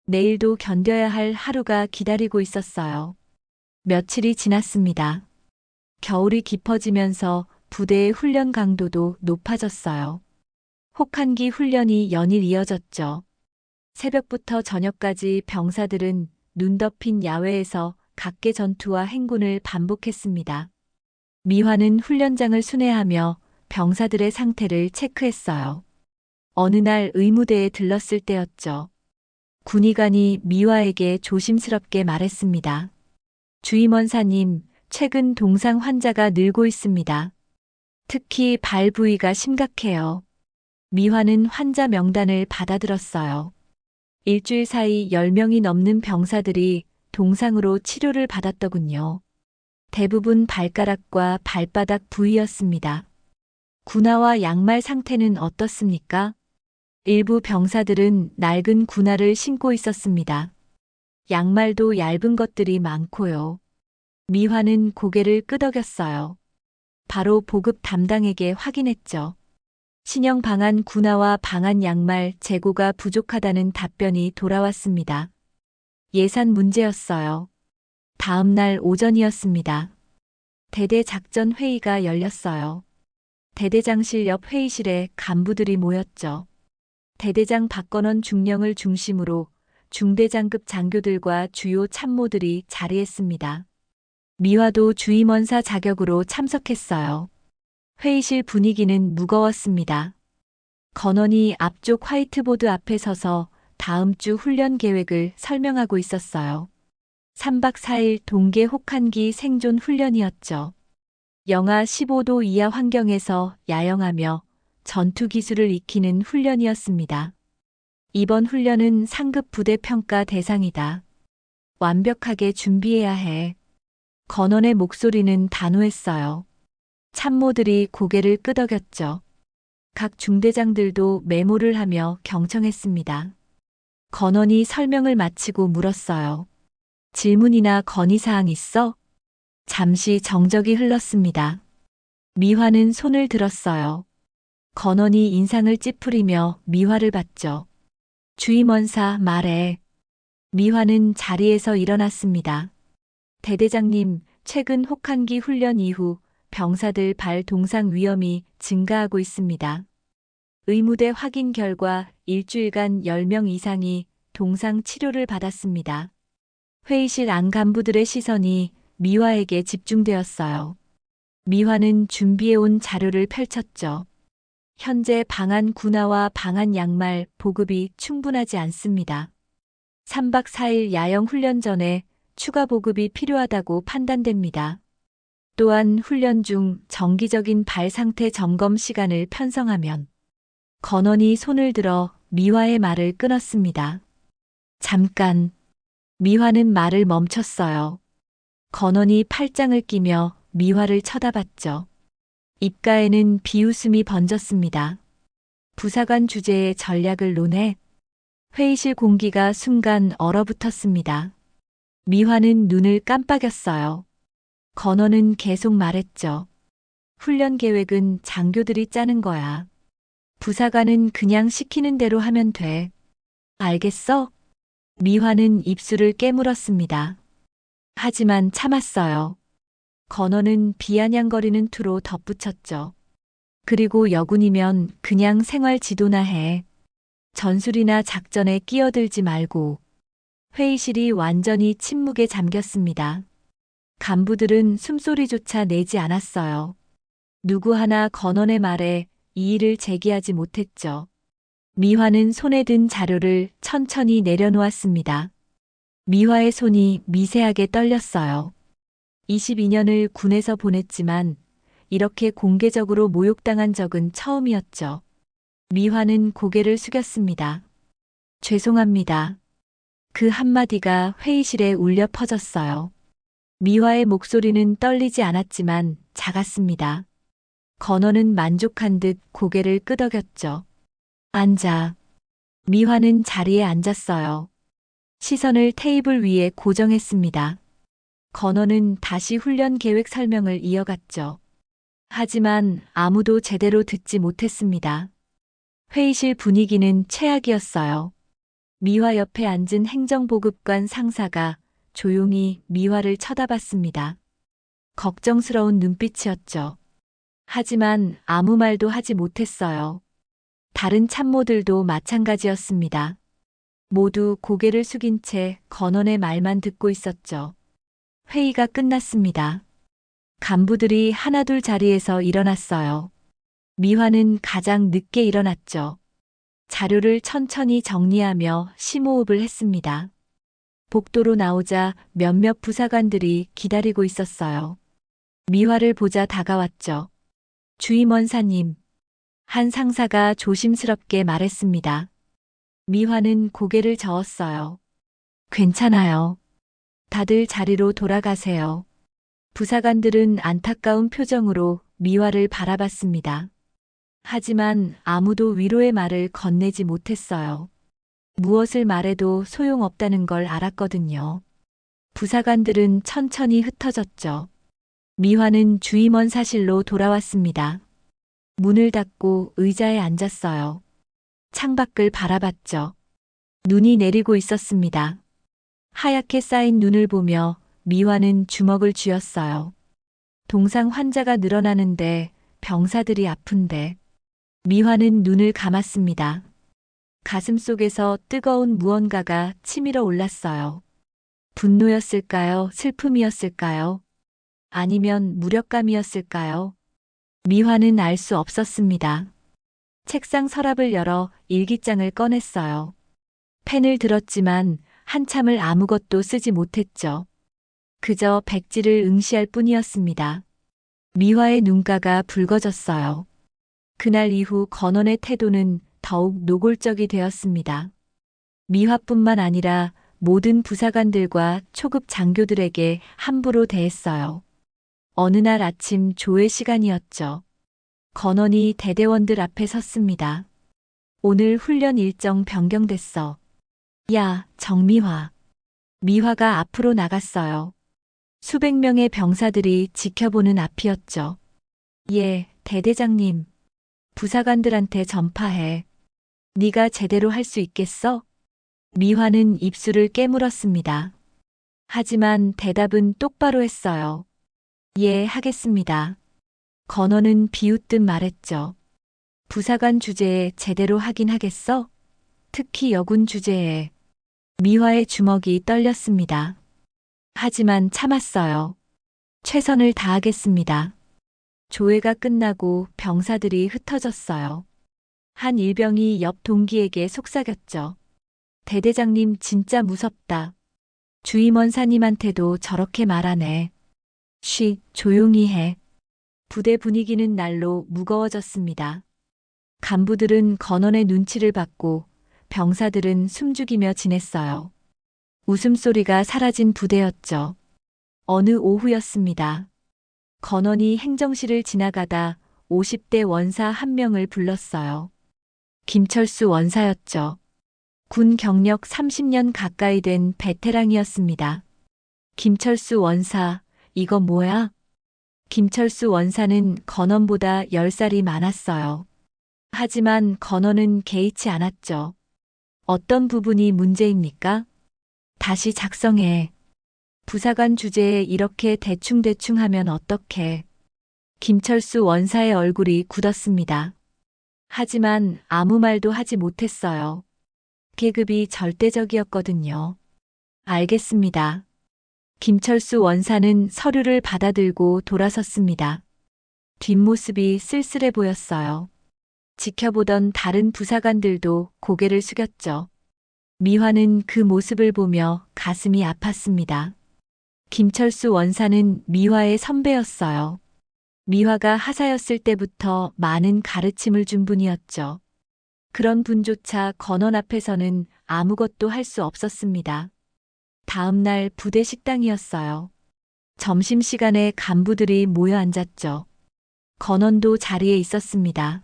내일도 견뎌야 할 하루가 기다리고 있었어요. 며칠이 지났습니다. 겨울이 깊어지면서 부대의 훈련 강도도 높아졌어요. 혹한기 훈련이 연일 이어졌죠. 새벽부터 저녁까지 병사들은 눈 덮인 야외에서 각계 전투와 행군을 반복했습니다. 미화는 훈련장을 순회하며 병사들의 상태를 체크했어요. 어느 날 의무대에 들렀을 때였죠. 군의관이 미화에게 조심스럽게 말했습니다. 주임원사님, 최근 동상 환자가 늘고 있습니다. 특히 발 부위가 심각해요. 미화는 환자 명단을 받아들었어요. 일주일 사이 10명이 넘는 병사들이 동상으로 치료를 받았더군요. 대부분 발가락과 발바닥 부위였습니다. 군화와 양말 상태는 어떻습니까? 일부 병사들은 낡은 군화를 신고 있었습니다. 양말도 얇은 것들이 많고요. 미화는 고개를 끄덕였어요. 바로 보급 담당에게 확인했죠. 신형 방한 군화와 방한 양말 재고가 부족하다는 답변이 돌아왔습니다. 예산 문제였어요. 다음 날 오전이었습니다. 대대 작전 회의가 열렸어요. 대대장실 옆 회의실에 간부들이 모였죠. 대대장 박건원 중령을 중심으로 중대장급 장교들과 주요 참모들이 자리했습니다. 미화도 주임원사 자격으로 참석했어요. 회의실 분위기는 무거웠습니다. 건원이 앞쪽 화이트보드 앞에 서서 다음 주 훈련 계획을 설명하고 있었어요. 3박 4일 동계 혹한기 생존 훈련이었죠. 영하 15도 이하 환경에서 야영하며 전투 기술을 익히는 훈련이었습니다. 이번 훈련은 상급 부대 평가 대상이다. 완벽하게 준비해야 해. 건원의 목소리는 단호했어요. 참모들이 고개를 끄덕였죠. 각 중대장들도 메모를 하며 경청했습니다. 건원이 설명을 마치고 물었어요. 질문이나 건의사항 있어? 잠시 정적이 흘렀습니다. 미화는 손을 들었어요. 건원이 인상을 찌푸리며 미화를 봤죠. 주임원사 말해. 미화는 자리에서 일어났습니다. 대대장님, 최근 혹한기 훈련 이후 병사들 발 동상 위험이 증가하고 있습니다. 의무대 확인 결과 일주일간 10명 이상이 동상 치료를 받았습니다. 회의실 안 간부들의 시선이 미화에게 집중되었어요. 미화는 준비해온 자료를 펼쳤죠. 현재 방한 군화와 방한 양말 보급이 충분하지 않습니다. 3박 4일 야영 훈련 전에 추가 보급이 필요하다고 판단됩니다. 또한 훈련 중 정기적인 발 상태 점검 시간을 편성하면 건원이 손을 들어 미화의 말을 끊었습니다. 잠깐. 미화는 말을 멈췄어요. 건원이 팔짱을 끼며 미화를 쳐다봤죠. 입가에는 비웃음이 번졌습니다. 부사관 주제의 전략을 논해 회의실 공기가 순간 얼어붙었습니다. 미화는 눈을 깜빡였어요. 건원은 계속 말했죠. 훈련 계획은 장교들이 짜는 거야. 부사관은 그냥 시키는 대로 하면 돼. 알겠어? 미화는 입술을 깨물었습니다. 하지만 참았어요. 건원은 비아냥거리는 투로 덧붙였죠. 그리고 여군이면 그냥 생활 지도나 해. 전술이나 작전에 끼어들지 말고. 회의실이 완전히 침묵에 잠겼습니다. 간부들은 숨소리조차 내지 않았어요. 누구 하나 건원의 말에 이의를 제기하지 못했죠. 미화는 손에 든 자료를 천천히 내려놓았습니다. 미화의 손이 미세하게 떨렸어요. 22년을 군에서 보냈지만 이렇게 공개적으로 모욕당한 적은 처음이었죠. 미화는 고개를 숙였습니다. 죄송합니다. 그 한마디가 회의실에 울려 퍼졌어요. 미화의 목소리는 떨리지 않았지만 작았습니다. 건원은 만족한 듯 고개를 끄덕였죠. 앉아. 미화는 자리에 앉았어요. 시선을 테이블 위에 고정했습니다. 건원은 다시 훈련 계획 설명을 이어갔죠. 하지만 아무도 제대로 듣지 못했습니다. 회의실 분위기는 최악이었어요. 미화 옆에 앉은 행정보급관 상사가 조용히 미화를 쳐다봤습니다. 걱정스러운 눈빛이었죠. 하지만 아무 말도 하지 못했어요. 다른 참모들도 마찬가지였습니다. 모두 고개를 숙인 채 건원의 말만 듣고 있었죠. 회의가 끝났습니다. 간부들이 하나둘 자리에서 일어났어요. 미화는 가장 늦게 일어났죠. 자료를 천천히 정리하며 심호흡을 했습니다. 복도로 나오자 몇몇 부사관들이 기다리고 있었어요. 미화를 보자 다가왔죠. 주임원사님. 한 상사가 조심스럽게 말했습니다. 미화는 고개를 저었어요. 괜찮아요. 다들 자리로 돌아가세요. 부사관들은 안타까운 표정으로 미화를 바라봤습니다. 하지만 아무도 위로의 말을 건네지 못했어요. 무엇을 말해도 소용없다는 걸 알았거든요. 부사관들은 천천히 흩어졌죠. 미화는 주임원 사실로 돌아왔습니다. 문을 닫고 의자에 앉았어요. 창밖을 바라봤죠. 눈이 내리고 있었습니다. 하얗게 쌓인 눈을 보며 미화는 주먹을 쥐었어요. 동상 환자가 늘어나는데 병사들이 아픈데 미화는 눈을 감았습니다. 가슴 속에서 뜨거운 무언가가 치밀어 올랐어요. 분노였을까요? 슬픔이었을까요? 아니면 무력감이었을까요? 미화는 알 수 없었습니다. 책상 서랍을 열어 일기장을 꺼냈어요. 펜을 들었지만 한참을 아무것도 쓰지 못했죠. 그저 백지를 응시할 뿐이었습니다. 미화의 눈가가 붉어졌어요. 그날 이후 건원의 태도는 더욱 노골적이 되었습니다. 미화뿐만 아니라 모든 부사관들과 초급 장교들에게 함부로 대했어요. 어느 날 아침 조회 시간이었죠. 건원이 대대원들 앞에 섰습니다. 오늘 훈련 일정 변경됐어. 야, 정미화. 미화가 앞으로 나갔어요. 수백 명의 병사들이 지켜보는 앞이었죠. 예, 대대장님. 부사관들한테 전파해. 네가 제대로 할 수 있겠어? 미화는 입술을 깨물었습니다. 하지만 대답은 똑바로 했어요. 예, 하겠습니다. 건원은 비웃듯 말했죠. 부사관 주제에 제대로 하긴 하겠어? 특히 여군 주제에. 미화의 주먹이 떨렸습니다. 하지만 참았어요. 최선을 다하겠습니다. 조회가 끝나고 병사들이 흩어졌어요. 한 일병이 옆 동기에게 속삭였죠. 대대장님 진짜 무섭다. 주임원사님한테도 저렇게 말하네. 쉬, 조용히 해. 부대 분위기는 날로 무거워졌습니다. 간부들은 건원의 눈치를 받고 병사들은 숨죽이며 지냈어요. 웃음소리가 사라진 부대였죠. 어느 오후였습니다. 건원이 행정실을 지나가다 50대 원사 한 명을 불렀어요. 김철수 원사였죠. 군 경력 30년 가까이 된 베테랑이었습니다. 김철수 원사, 이거 뭐야? 김철수 원사는 건원보다 10살이 많았어요. 하지만 건원은 개의치 않았죠. 어떤 부분이 문제입니까? 다시 작성해. 부사관 주제에 이렇게 대충대충 하면 어떡해. 김철수 원사의 얼굴이 굳었습니다. 하지만 아무 말도 하지 못했어요. 계급이 절대적이었거든요. 알겠습니다. 김철수 원사는 서류를 받아들고 돌아섰습니다. 뒷모습이 쓸쓸해 보였어요. 지켜보던 다른 부사관들도 고개를 숙였죠. 미화는 그 모습을 보며 가슴이 아팠습니다. 김철수 원사는 미화의 선배였어요. 미화가 하사였을 때부터 많은 가르침을 준 분이었죠. 그런 분조차 건원 앞에서는 아무것도 할 수 없었습니다. 다음 날 부대 식당이었어요. 점심시간에 간부들이 모여 앉았죠. 건원도 자리에 있었습니다.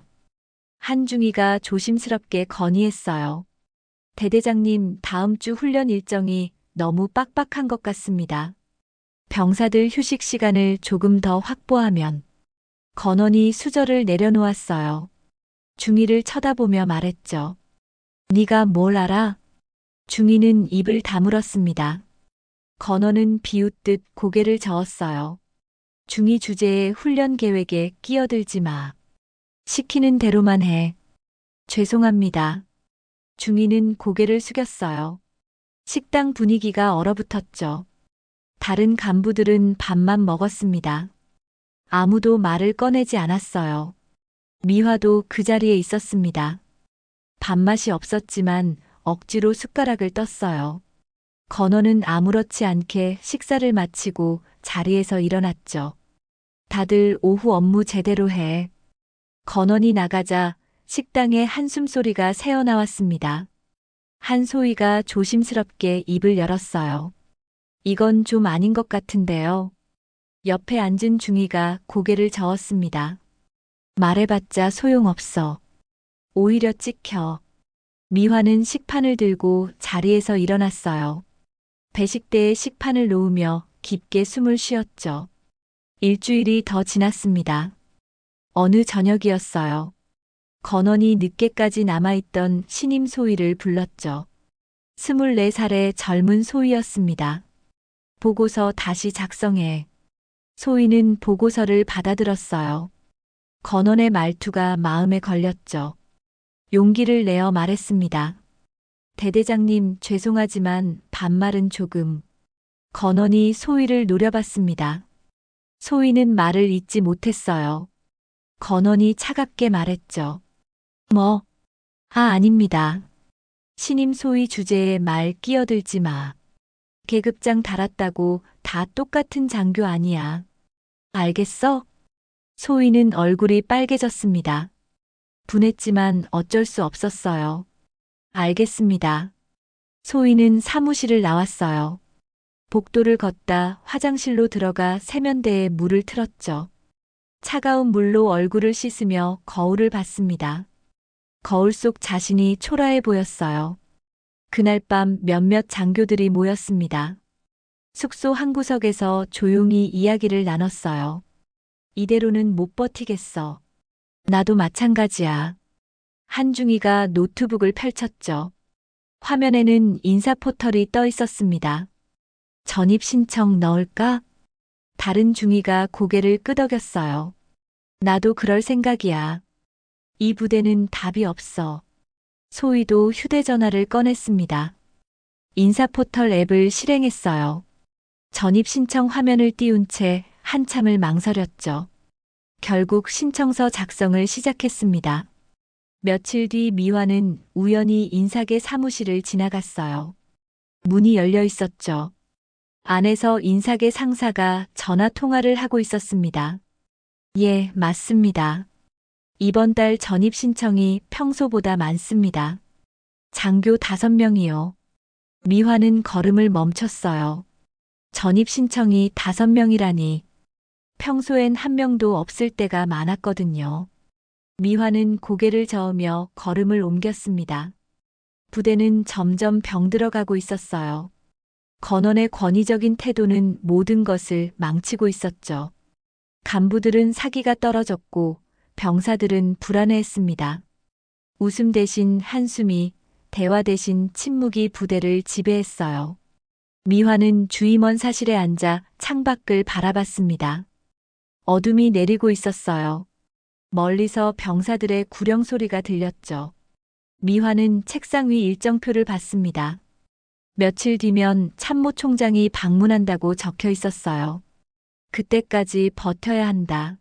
한중이가 조심스럽게 건의했어요. 대대장님, 다음 주 훈련 일정이 너무 빡빡한 것 같습니다. 병사들 휴식 시간을 조금 더 확보하면. 건원이 수저를 내려놓았어요. 중이를 쳐다보며 말했죠. 네가 뭘 알아? 중이는 입을 다물었습니다. 건원은 비웃듯 고개를 저었어요. 중이 주제의 훈련 계획에 끼어들지 마. 시키는 대로만 해. 죄송합니다. 중이는 고개를 숙였어요. 식당 분위기가 얼어붙었죠. 다른 간부들은 밥만 먹었습니다. 아무도 말을 꺼내지 않았어요. 미화도 그 자리에 있었습니다. 밥맛이 없었지만 억지로 숟가락을 떴어요. 건원은 아무렇지 않게 식사를 마치고 자리에서 일어났죠. 다들 오후 업무 제대로 해. 건원이 나가자 식당에 한숨소리가 새어나왔습니다. 한 소위가 조심스럽게 입을 열었어요. 이건 좀 아닌 것 같은데요. 옆에 앉은 중이가 고개를 저었습니다. 말해봤자 소용없어. 오히려 찍혀. 미화는 식판을 들고 자리에서 일어났어요. 배식대에 식판을 놓으며 깊게 숨을 쉬었죠. 일주일이 더 지났습니다. 어느 저녁이었어요. 건원이 늦게까지 남아있던 신임 소위를 불렀죠. 24살의 젊은 소위였습니다. 보고서 다시 작성해. 소위는 보고서를 받아들었어요. 건원의 말투가 마음에 걸렸죠. 용기를 내어 말했습니다. 대대장님, 죄송하지만 반말은 조금. 건원이 소위를 노려봤습니다. 소위는 말을 잇지 못했어요. 건원이 차갑게 말했죠. 뭐? 아닙니다. 신임 소위 주제에 말 끼어들지 마. 계급장 달았다고 다 똑같은 장교 아니야. 알겠어? 소위는 얼굴이 빨개졌습니다. 분했지만 어쩔 수 없었어요. 알겠습니다. 소위는 사무실을 나왔어요. 복도를 걷다 화장실로 들어가 세면대에 물을 틀었죠. 차가운 물로 얼굴을 씻으며 거울을 봤습니다. 거울 속 자신이 초라해 보였어요. 그날 밤 몇몇 장교들이 모였습니다. 숙소 한 구석에서 조용히 이야기를 나눴어요. 이대로는 못 버티겠어. 나도 마찬가지야. 한중이가 노트북을 펼쳤죠. 화면에는 인사 포털이 떠 있었습니다. 전입 신청 넣을까? 다른 중이가 고개를 끄덕였어요. 나도 그럴 생각이야. 이 부대는 답이 없어. 소위도 휴대전화를 꺼냈습니다. 인사포털 앱을 실행했어요. 전입 신청 화면을 띄운 채 한참을 망설였죠. 결국 신청서 작성을 시작했습니다. 며칠 뒤 미화는 우연히 인사계 사무실을 지나갔어요. 문이 열려 있었죠. 안에서 인사계 상사가 전화 통화를 하고 있었습니다. 예, 맞습니다. 이번 달 전입 신청이 평소보다 많습니다. 장교 5명이요. 미화는 걸음을 멈췄어요. 전입 신청이 5명이라니. 평소엔 1명도 없을 때가 많았거든요. 미화는 고개를 저으며 걸음을 옮겼습니다. 부대는 점점 병들어가고 있었어요. 건원의 권위적인 태도는 모든 것을 망치고 있었죠. 간부들은 사기가 떨어졌고 병사들은 불안해했습니다. 웃음 대신 한숨이, 대화 대신 침묵이 부대를 지배했어요. 미화는 주임원 사실에 앉아 창밖을 바라봤습니다. 어둠이 내리고 있었어요. 멀리서 병사들의 구령 소리가 들렸죠. 미화는 책상 위 일정표를 봤습니다. 며칠 뒤면 참모총장이 방문한다고 적혀 있었어요. 그때까지 버텨야 한다.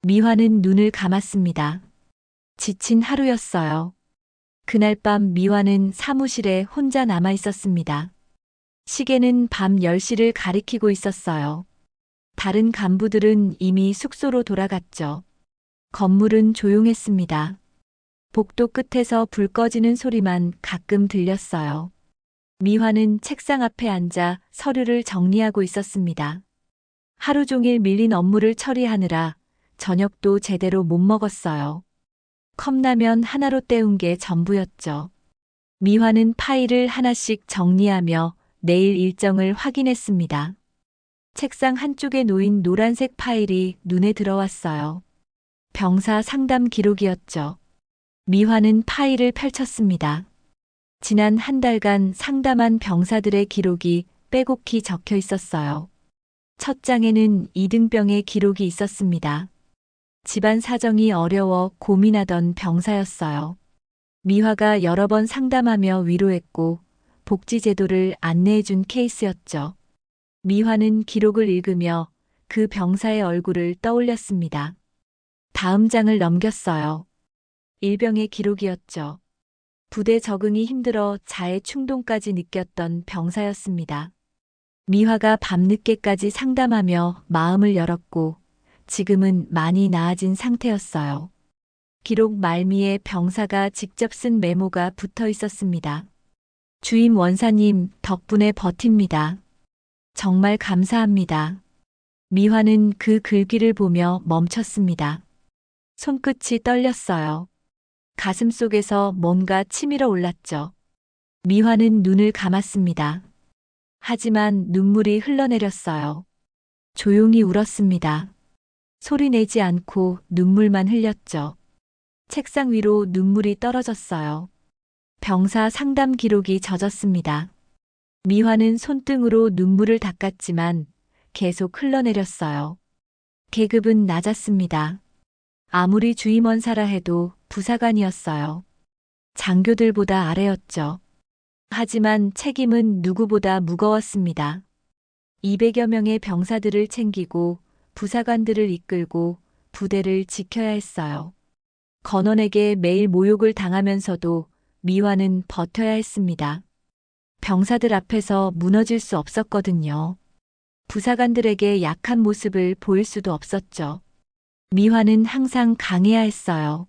미화는 눈을 감았습니다. 지친 하루였어요. 그날 밤 미화는 사무실에 혼자 남아 있었습니다. 시계는 밤 10시를 가리키고 있었어요. 다른 간부들은 이미 숙소로 돌아갔죠. 건물은 조용했습니다. 복도 끝에서 불 꺼지는 소리만 가끔 들렸어요. 미화는 책상 앞에 앉아 서류를 정리하고 있었습니다. 하루 종일 밀린 업무를 처리하느라 저녁도 제대로 못 먹었어요. 컵라면 하나로 때운 게 전부였죠. 미화는 파일을 하나씩 정리하며 내일 일정을 확인했습니다. 책상 한쪽에 놓인 노란색 파일이 눈에 들어왔어요. 병사 상담 기록이었죠. 미화는 파일을 펼쳤습니다. 지난 한 달간 상담한 병사들의 기록이 빼곡히 적혀 있었어요. 첫 장에는 이등병의 기록이 있었습니다. 집안 사정이 어려워 고민하던 병사였어요. 미화가 여러 번 상담하며 위로했고 복지제도를 안내해준 케이스였죠. 미화는 기록을 읽으며 그 병사의 얼굴을 떠올렸습니다. 다음 장을 넘겼어요. 일병의 기록이었죠. 부대 적응이 힘들어 자해 충동까지 느꼈던 병사였습니다. 미화가 밤늦게까지 상담하며 마음을 열었고 지금은 많이 나아진 상태였어요. 기록 말미에 병사가 직접 쓴 메모가 붙어 있었습니다. 주임 원사님 덕분에 버팁니다. 정말 감사합니다. 미화는 그 글귀를 보며 멈췄습니다. 손끝이 떨렸어요. 가슴 속에서 뭔가 치밀어 올랐죠. 미화는 눈을 감았습니다. 하지만 눈물이 흘러내렸어요. 조용히 울었습니다. 소리 내지 않고 눈물만 흘렸죠. 책상 위로 눈물이 떨어졌어요. 병사 상담 기록이 젖었습니다. 미화는 손등으로 눈물을 닦았지만 계속 흘러내렸어요. 계급은 낮았습니다. 아무리 주임원사라 해도 부사관이었어요. 장교들보다 아래였죠. 하지만 책임은 누구보다 무거웠습니다. 200여 명의 병사들을 챙기고 부사관들을 이끌고 부대를 지켜야 했어요. 건원에게 매일 모욕을 당하면서도 미화는 버텨야 했습니다. 병사들 앞에서 무너질 수 없었거든요. 부사관들에게 약한 모습을 보일 수도 없었죠. 미화는 항상 강해야 했어요.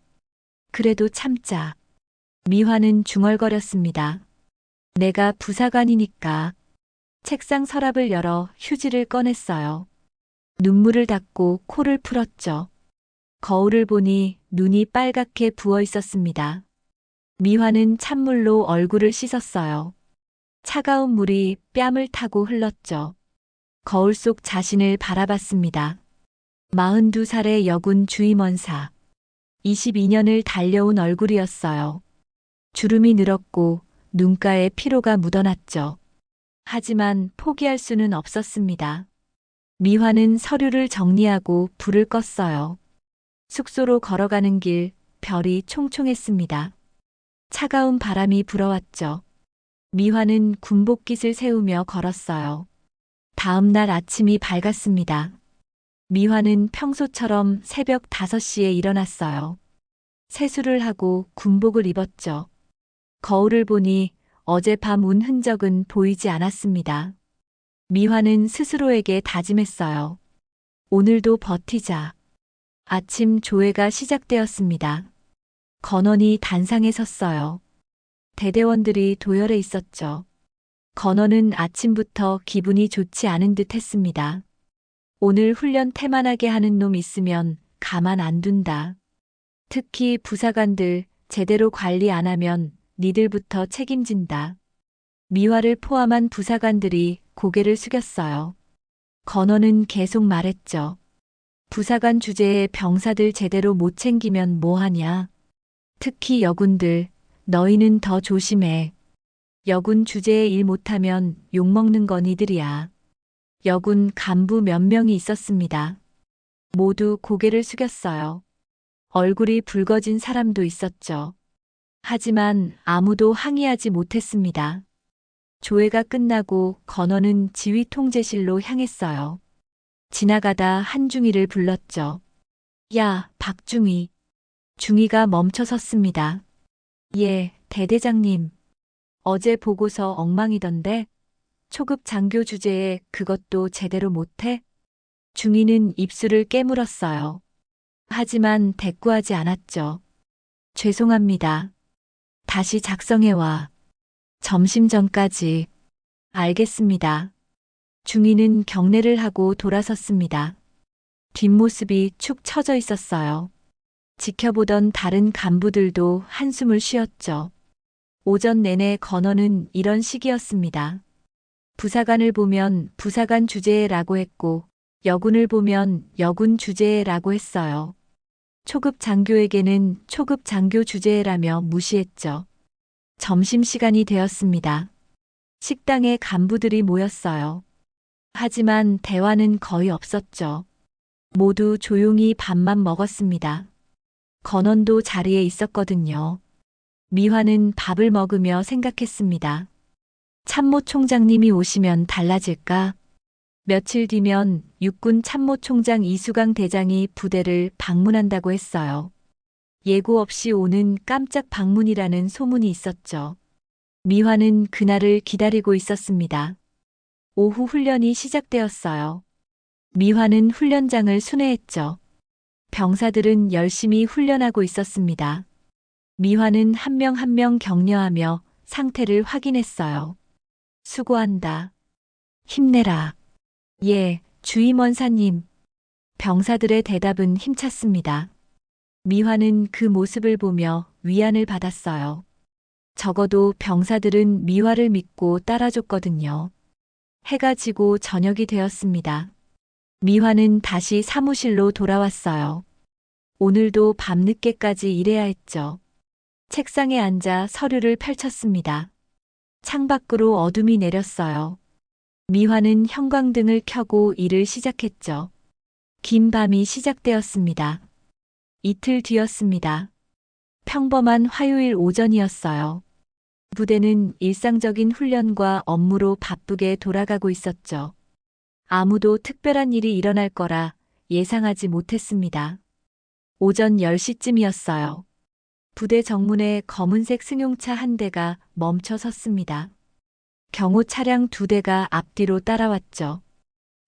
그래도 참자. 미화는 중얼거렸습니다. 내가 부사관이니까. 책상 서랍을 열어 휴지를 꺼냈어요. 눈물을 닦고 코를 풀었죠. 거울을 보니 눈이 빨갛게 부어 있었습니다. 미화는 찬물로 얼굴을 씻었어요. 차가운 물이 뺨을 타고 흘렀죠. 거울 속 자신을 바라봤습니다. 42살의 여군 주임원사. 22년을 달려온 얼굴이었어요. 주름이 늘었고 눈가에 피로가 묻어났죠. 하지만 포기할 수는 없었습니다. 미화는 서류를 정리하고 불을 껐어요. 숙소로 걸어가는 길, 별이 총총했습니다. 차가운 바람이 불어왔죠. 미화는 군복깃을 세우며 걸었어요. 다음 날 아침이 밝았습니다. 미화는 평소처럼 새벽 5시에 일어났어요. 세수를 하고 군복을 입었죠. 거울을 보니 어젯밤 운 흔적은 보이지 않았습니다. 미화는 스스로에게 다짐했어요. 오늘도 버티자. 아침 조회가 시작되었습니다. 건원이 단상에 섰어요. 대대원들이 도열해 있었죠. 건원은 아침부터 기분이 좋지 않은 듯 했습니다. 오늘 훈련 태만하게 하는 놈 있으면 가만 안 둔다. 특히 부사관들 제대로 관리 안 하면 니들부터 책임진다. 미화를 포함한 부사관들이 고개를 숙였어요. 건원은 계속 말했죠. 부사관 주제에 병사들 제대로 못 챙기면 뭐하냐. 특히 여군들, 너희는 더 조심해. 여군 주제에 일 못하면 욕먹는 건 이들이야. 여군 간부 몇 명이 있었습니다. 모두 고개를 숙였어요. 얼굴이 붉어진 사람도 있었죠. 하지만 아무도 항의하지 못했습니다. 조회가 끝나고 건원은 지휘 통제실로 향했어요. 지나가다 한중이를 불렀죠. 야, 박중희. 중희가 멈춰 섰습니다. 예, 대대장님. 어제 보고서 엉망이던데? 초급 장교 주제에 그것도 제대로 못해? 중희는 입술을 깨물었어요. 하지만 대꾸하지 않았죠. 죄송합니다. 다시 작성해와. 점심 전까지. 알겠습니다. 중희는 경례를 하고 돌아섰습니다. 뒷모습이 축 처져 있었어요. 지켜보던 다른 간부들도 한숨을 쉬었죠. 오전 내내 건원은 이런 식이었습니다. 부사관을 보면 부사관 주제라고 했고 여군을 보면 여군 주제라고 했어요. 초급 장교에게는 초급 장교 주제라며 무시했죠. 점심시간이 되었습니다. 식당에 간부들이 모였어요. 하지만 대화는 거의 없었죠. 모두 조용히 밥만 먹었습니다. 건원도 자리에 있었거든요. 미화는 밥을 먹으며 생각했습니다. 참모총장님이 오시면 달라질까? 며칠 뒤면 육군 참모총장 이수강 대장이 부대를 방문한다고 했어요. 예고 없이 오는 깜짝 방문이라는 소문이 있었죠. 미화는 그날을 기다리고 있었습니다. 오후 훈련이 시작되었어요. 미화는 훈련장을 순회했죠. 병사들은 열심히 훈련하고 있었습니다. 미화는 한 명 한 명 격려하며 상태를 확인했어요. 수고한다. 힘내라. 예, 주임원사님. 병사들의 대답은 힘찼습니다. 미화는 그 모습을 보며 위안을 받았어요. 적어도 병사들은 미화를 믿고 따라줬거든요. 해가 지고 저녁이 되었습니다. 미화는 다시 사무실로 돌아왔어요. 오늘도 밤늦게까지 일해야 했죠. 책상에 앉아 서류를 펼쳤습니다. 창밖으로 어둠이 내렸어요. 미화는 형광등을 켜고 일을 시작했죠. 긴 밤이 시작되었습니다. 이틀 뒤였습니다. 평범한 화요일 오전이었어요. 부대는 일상적인 훈련과 업무로 바쁘게 돌아가고 있었죠. 아무도 특별한 일이 일어날 거라 예상하지 못했습니다. 오전 10시쯤이었어요. 부대 정문에 검은색 승용차 한 대가 멈춰 섰습니다. 경호 차량 2대가 앞뒤로 따라왔죠.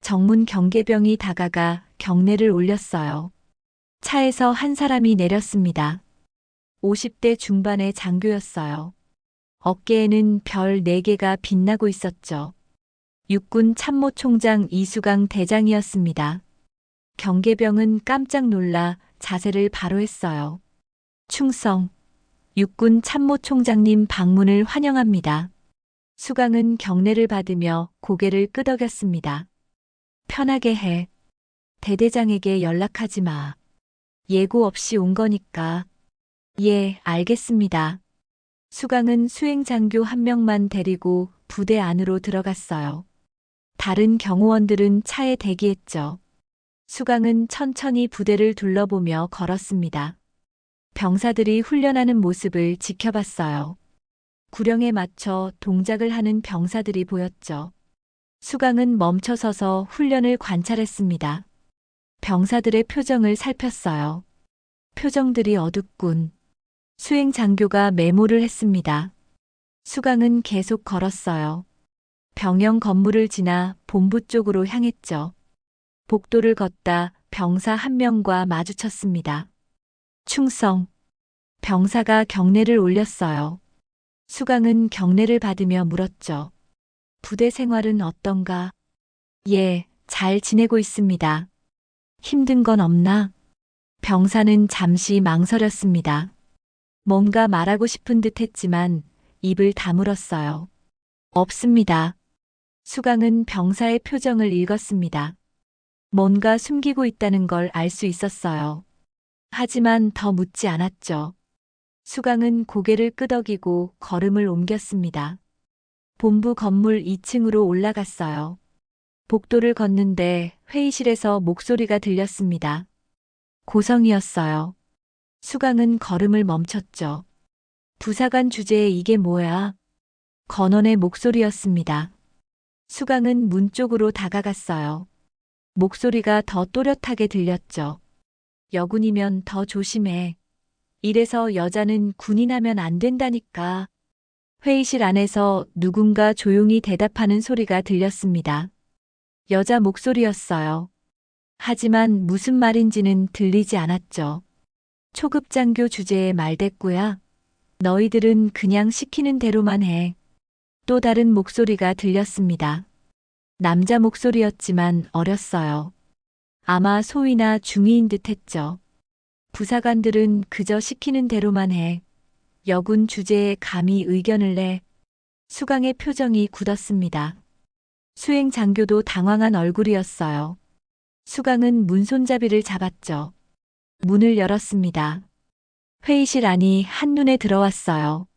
정문 경계병이 다가가 경례를 올렸어요. 차에서 한 사람이 내렸습니다. 50대 중반의 장교였어요. 어깨에는 별 4개가 빛나고 있었죠. 육군 참모총장 이수강 대장이었습니다. 경계병은 깜짝 놀라 자세를 바로 했어요. 충성. 육군 참모총장님 방문을 환영합니다. 수강은 경례를 받으며 고개를 끄덕였습니다. 편하게 해. 대대장에게 연락하지 마. 예고 없이 온 거니까. 예, 알겠습니다. 수강은 수행장교 1명만 데리고 부대 안으로 들어갔어요. 다른 경호원들은 차에 대기했죠. 수강은 천천히 부대를 둘러보며 걸었습니다. 병사들이 훈련하는 모습을 지켜봤어요. 구령에 맞춰 동작을 하는 병사들이 보였죠. 수강은 멈춰서서 훈련을 관찰했습니다. 병사들의 표정을 살폈어요. 표정들이 어둡군. 수행장교가 메모를 했습니다. 수강은 계속 걸었어요. 병영 건물을 지나 본부 쪽으로 향했죠. 복도를 걷다 병사 1명과 마주쳤습니다. 충성. 병사가 경례를 올렸어요. 수강은 경례를 받으며 물었죠. 부대 생활은 어떤가? 예, 잘 지내고 있습니다. 힘든 건 없나? 병사는 잠시 망설였습니다. 뭔가 말하고 싶은 듯 했지만 입을 다물었어요. 없습니다. 수강은 병사의 표정을 읽었습니다. 뭔가 숨기고 있다는 걸 알 수 있었어요. 하지만 더 묻지 않았죠. 수강은 고개를 끄덕이고 걸음을 옮겼습니다. 본부 건물 2층으로 올라갔어요. 복도를 걷는데 회의실에서 목소리가 들렸습니다. 고성이었어요. 수강은 걸음을 멈췄죠. 부사관 주제에 이게 뭐야? 건원의 목소리였습니다. 수강은 문 쪽으로 다가갔어요. 목소리가 더 또렷하게 들렸죠. 여군이면 더 조심해. 이래서 여자는 군인하면 안 된다니까. 회의실 안에서 누군가 조용히 대답하는 소리가 들렸습니다. 여자 목소리였어요. 하지만 무슨 말인지는 들리지 않았죠. 초급장교 주제에 말대꾸야. 너희들은 그냥 시키는 대로만 해. 또 다른 목소리가 들렸습니다. 남자 목소리였지만 어렸어요. 아마 소위나 중위인 듯 했죠. 부사관들은 그저 시키는 대로만 해. 여군 주제에 감히 의견을 내. 수강의 표정이 굳었습니다. 수행 장교도 당황한 얼굴이었어요. 수강은 문손잡이를 잡았죠. 문을 열었습니다. 회의실 안이 한눈에 들어왔어요.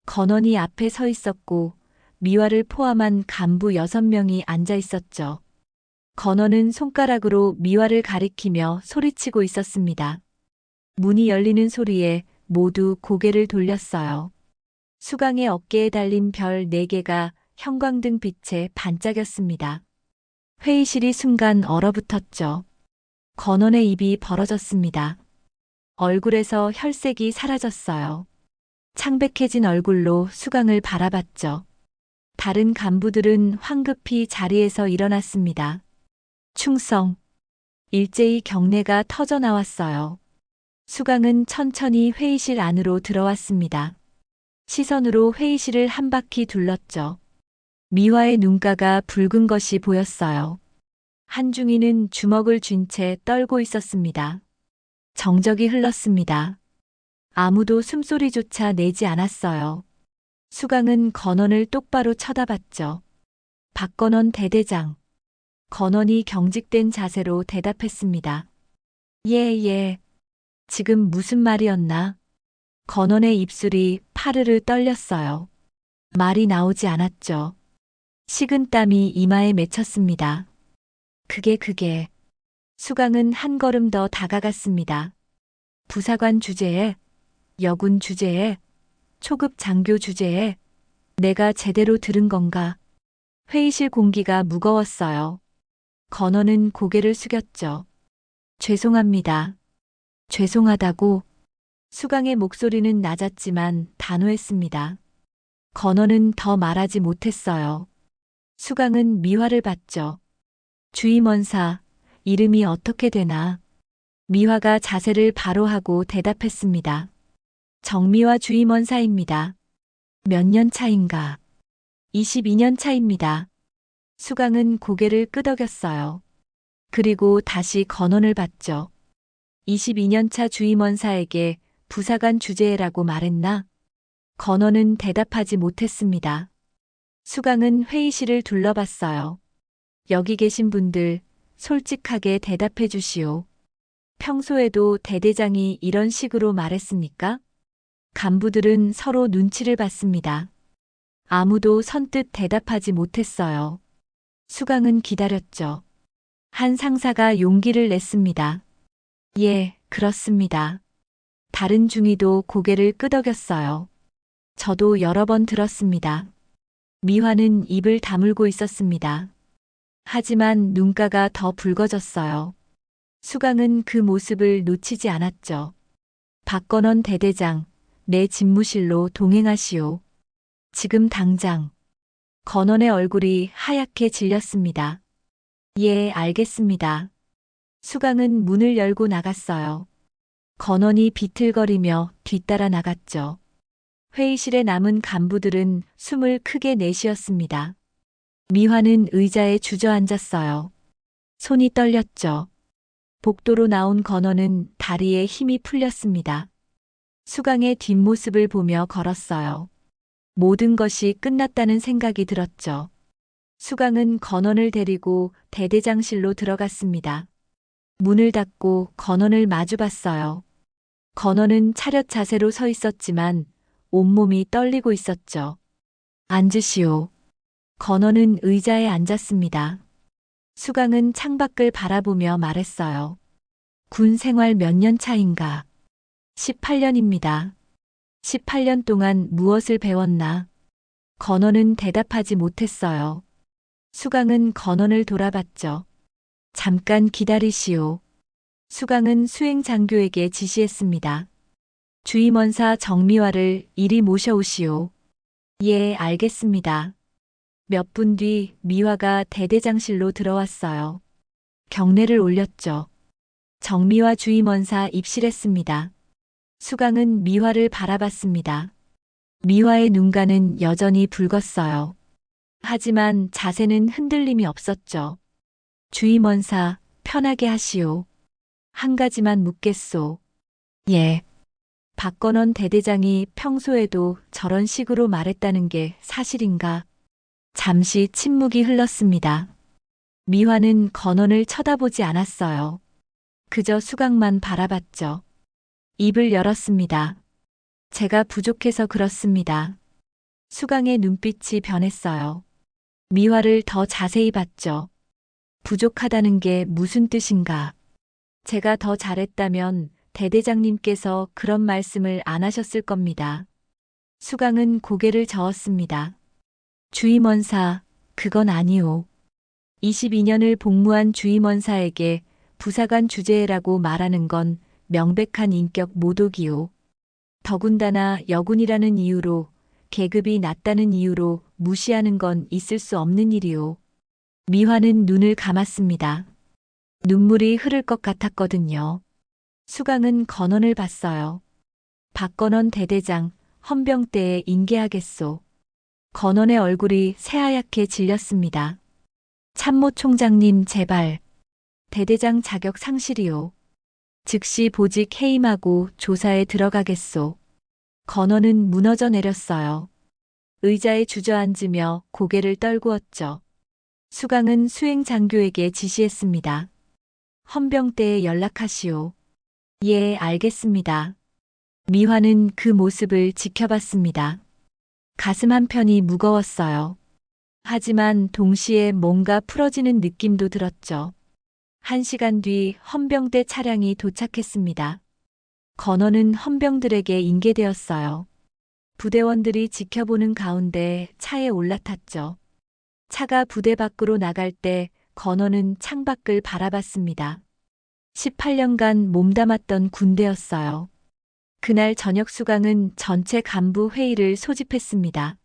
건원이 앞에 서 있었고 미화를 포함한 간부 6명이 앉아 있었죠. 건원은 손가락으로 미화를 가리키며 소리치고 있었습니다. 문이 열리는 소리에 모두 고개를 돌렸어요. 수강의 어깨에 달린 별 4개가 형광등 빛에 반짝였습니다. 회의실이 순간 얼어붙었죠. 건원의 입이 벌어졌습니다. 얼굴에서 혈색이 사라졌어요. 창백해진 얼굴로 수강을 바라봤죠. 다른 간부들은 황급히 자리에서 일어났습니다. 충성. 일제히 경례가 터져 나왔어요. 수강은 천천히 회의실 안으로 들어왔습니다. 시선으로 회의실을 한 바퀴 둘렀죠. 미화의 눈가가 붉은 것이 보였어요. 한중이는 주먹을 쥔 채 떨고 있었습니다. 정적이 흘렀습니다. 아무도 숨소리조차 내지 않았어요. 수강은 건원을 똑바로 쳐다봤죠. 박건원 대대장. 건원이 경직된 자세로 대답했습니다. 예. 지금 무슨 말이었나? 건원의 입술이 파르르 떨렸어요. 말이 나오지 않았죠. 식은땀이 이마에 맺혔습니다. 그게. 수강은 한 걸음 더 다가갔습니다. 부사관 주제에, 여군 주제에, 초급 장교 주제에, 내가 제대로 들은 건가? 회의실 공기가 무거웠어요. 건원은 고개를 숙였죠. 죄송합니다. 죄송하다고. 수강의 목소리는 낮았지만 단호했습니다. 건원은 더 말하지 못했어요. 수강은 미화를 봤죠. 주임원사, 이름이 어떻게 되나? 미화가 자세를 바로 하고 대답했습니다. 정미화 주임원사입니다. 몇 년 차인가? 22년 차입니다. 수강은 고개를 끄덕였어요. 그리고 다시 건원을 봤죠. 22년 차 주임원사에게 부사관 주제라고 말했나? 건원은 대답하지 못했습니다. 수강은 회의실을 둘러봤어요. 여기 계신 분들, 솔직하게 대답해 주시오. 평소에도 대대장이 이런 식으로 말했습니까? 간부들은 서로 눈치를 봤습니다. 아무도 선뜻 대답하지 못했어요. 수강은 기다렸죠. 한 상사가 용기를 냈습니다. 예, 그렇습니다. 다른 중위도 고개를 끄덕였어요. 저도 여러 번 들었습니다. 미화는 입을 다물고 있었습니다. 하지만 눈가가 더 붉어졌어요. 수강은 그 모습을 놓치지 않았죠. 박건원 대대장, 내 집무실로 동행하시오. 지금 당장. 건원의 얼굴이 하얗게 질렸습니다. 예, 알겠습니다. 수강은 문을 열고 나갔어요. 건원이 비틀거리며 뒤따라 나갔죠. 회의실에 남은 간부들은 숨을 크게 내쉬었습니다. 미화는 의자에 주저앉았어요. 손이 떨렸죠. 복도로 나온 건원은 다리에 힘이 풀렸습니다. 수강의 뒷모습을 보며 걸었어요. 모든 것이 끝났다는 생각이 들었죠. 수강은 건원을 데리고 대대장실로 들어갔습니다. 문을 닫고 건원을 마주봤어요. 건원은 차렷 자세로 서 있었지만 온몸이 떨리고 있었죠. 앉으시오. 건원은 의자에 앉았습니다. 수강은 창밖을 바라보며 말했어요. 군 생활 몇 년 차인가? 18년입니다. 18년 동안 무엇을 배웠나? 건원은 대답하지 못했어요. 수강은 건원을 돌아봤죠. 잠깐 기다리시오. 수강은 수행장교에게 지시했습니다. 주임원사 정미화를 이리 모셔오시오. 예, 알겠습니다. 몇 분 뒤 미화가 대대장실로 들어왔어요. 경례를 올렸죠. 정미화 주임원사 입실했습니다. 수강은 미화를 바라봤습니다. 미화의 눈가는 여전히 붉었어요. 하지만 자세는 흔들림이 없었죠. 주임원사, 편하게 하시오. 한 가지만 묻겠소. 예. 박건원 대대장이 평소에도 저런 식으로 말했다는 게 사실인가? 잠시 침묵이 흘렀습니다. 미화는 건원을 쳐다보지 않았어요. 그저 수강만 바라봤죠. 입을 열었습니다. 제가 부족해서 그렇습니다. 수강의 눈빛이 변했어요. 미화를 더 자세히 봤죠. 부족하다는 게 무슨 뜻인가? 제가 더 잘했다면 대대장님께서 그런 말씀을 안 하셨을 겁니다. 수강은 고개를 저었습니다. 주임원사, 그건 아니오. 22년을 복무한 주임원사에게 부사관 주제라고 말하는 건 명백한 인격 모독이오. 더군다나 여군이라는 이유로, 계급이 낮다는 이유로 무시하는 건 있을 수 없는 일이오. 미화는 눈을 감았습니다. 눈물이 흐를 것 같았거든요. 수강은 건원을 봤어요. 박건원 대대장, 헌병대에 인계하겠소. 건원의 얼굴이 새하얗게 질렸습니다. 참모 총장님 제발. 대대장 자격 상실이요. 즉시 보직 해임하고 조사에 들어가겠소. 건원은 무너져 내렸어요. 의자에 주저앉으며 고개를 떨구었죠. 수강은 수행 장교에게 지시했습니다. 헌병대에 연락하시오. 예, 알겠습니다. 미화는 그 모습을 지켜봤습니다. 가슴 한편이 무거웠어요. 하지만 동시에 뭔가 풀어지는 느낌도 들었죠. 1시간 뒤 헌병대 차량이 도착했습니다. 건원은 헌병들에게 인계되었어요. 부대원들이 지켜보는 가운데 차에 올라탔죠. 차가 부대 밖으로 나갈 때 건원은 창밖을 바라봤습니다. 18년간 몸담았던 군대였어요. 그날 저녁 수강은 전체 간부 회의를 소집했습니다.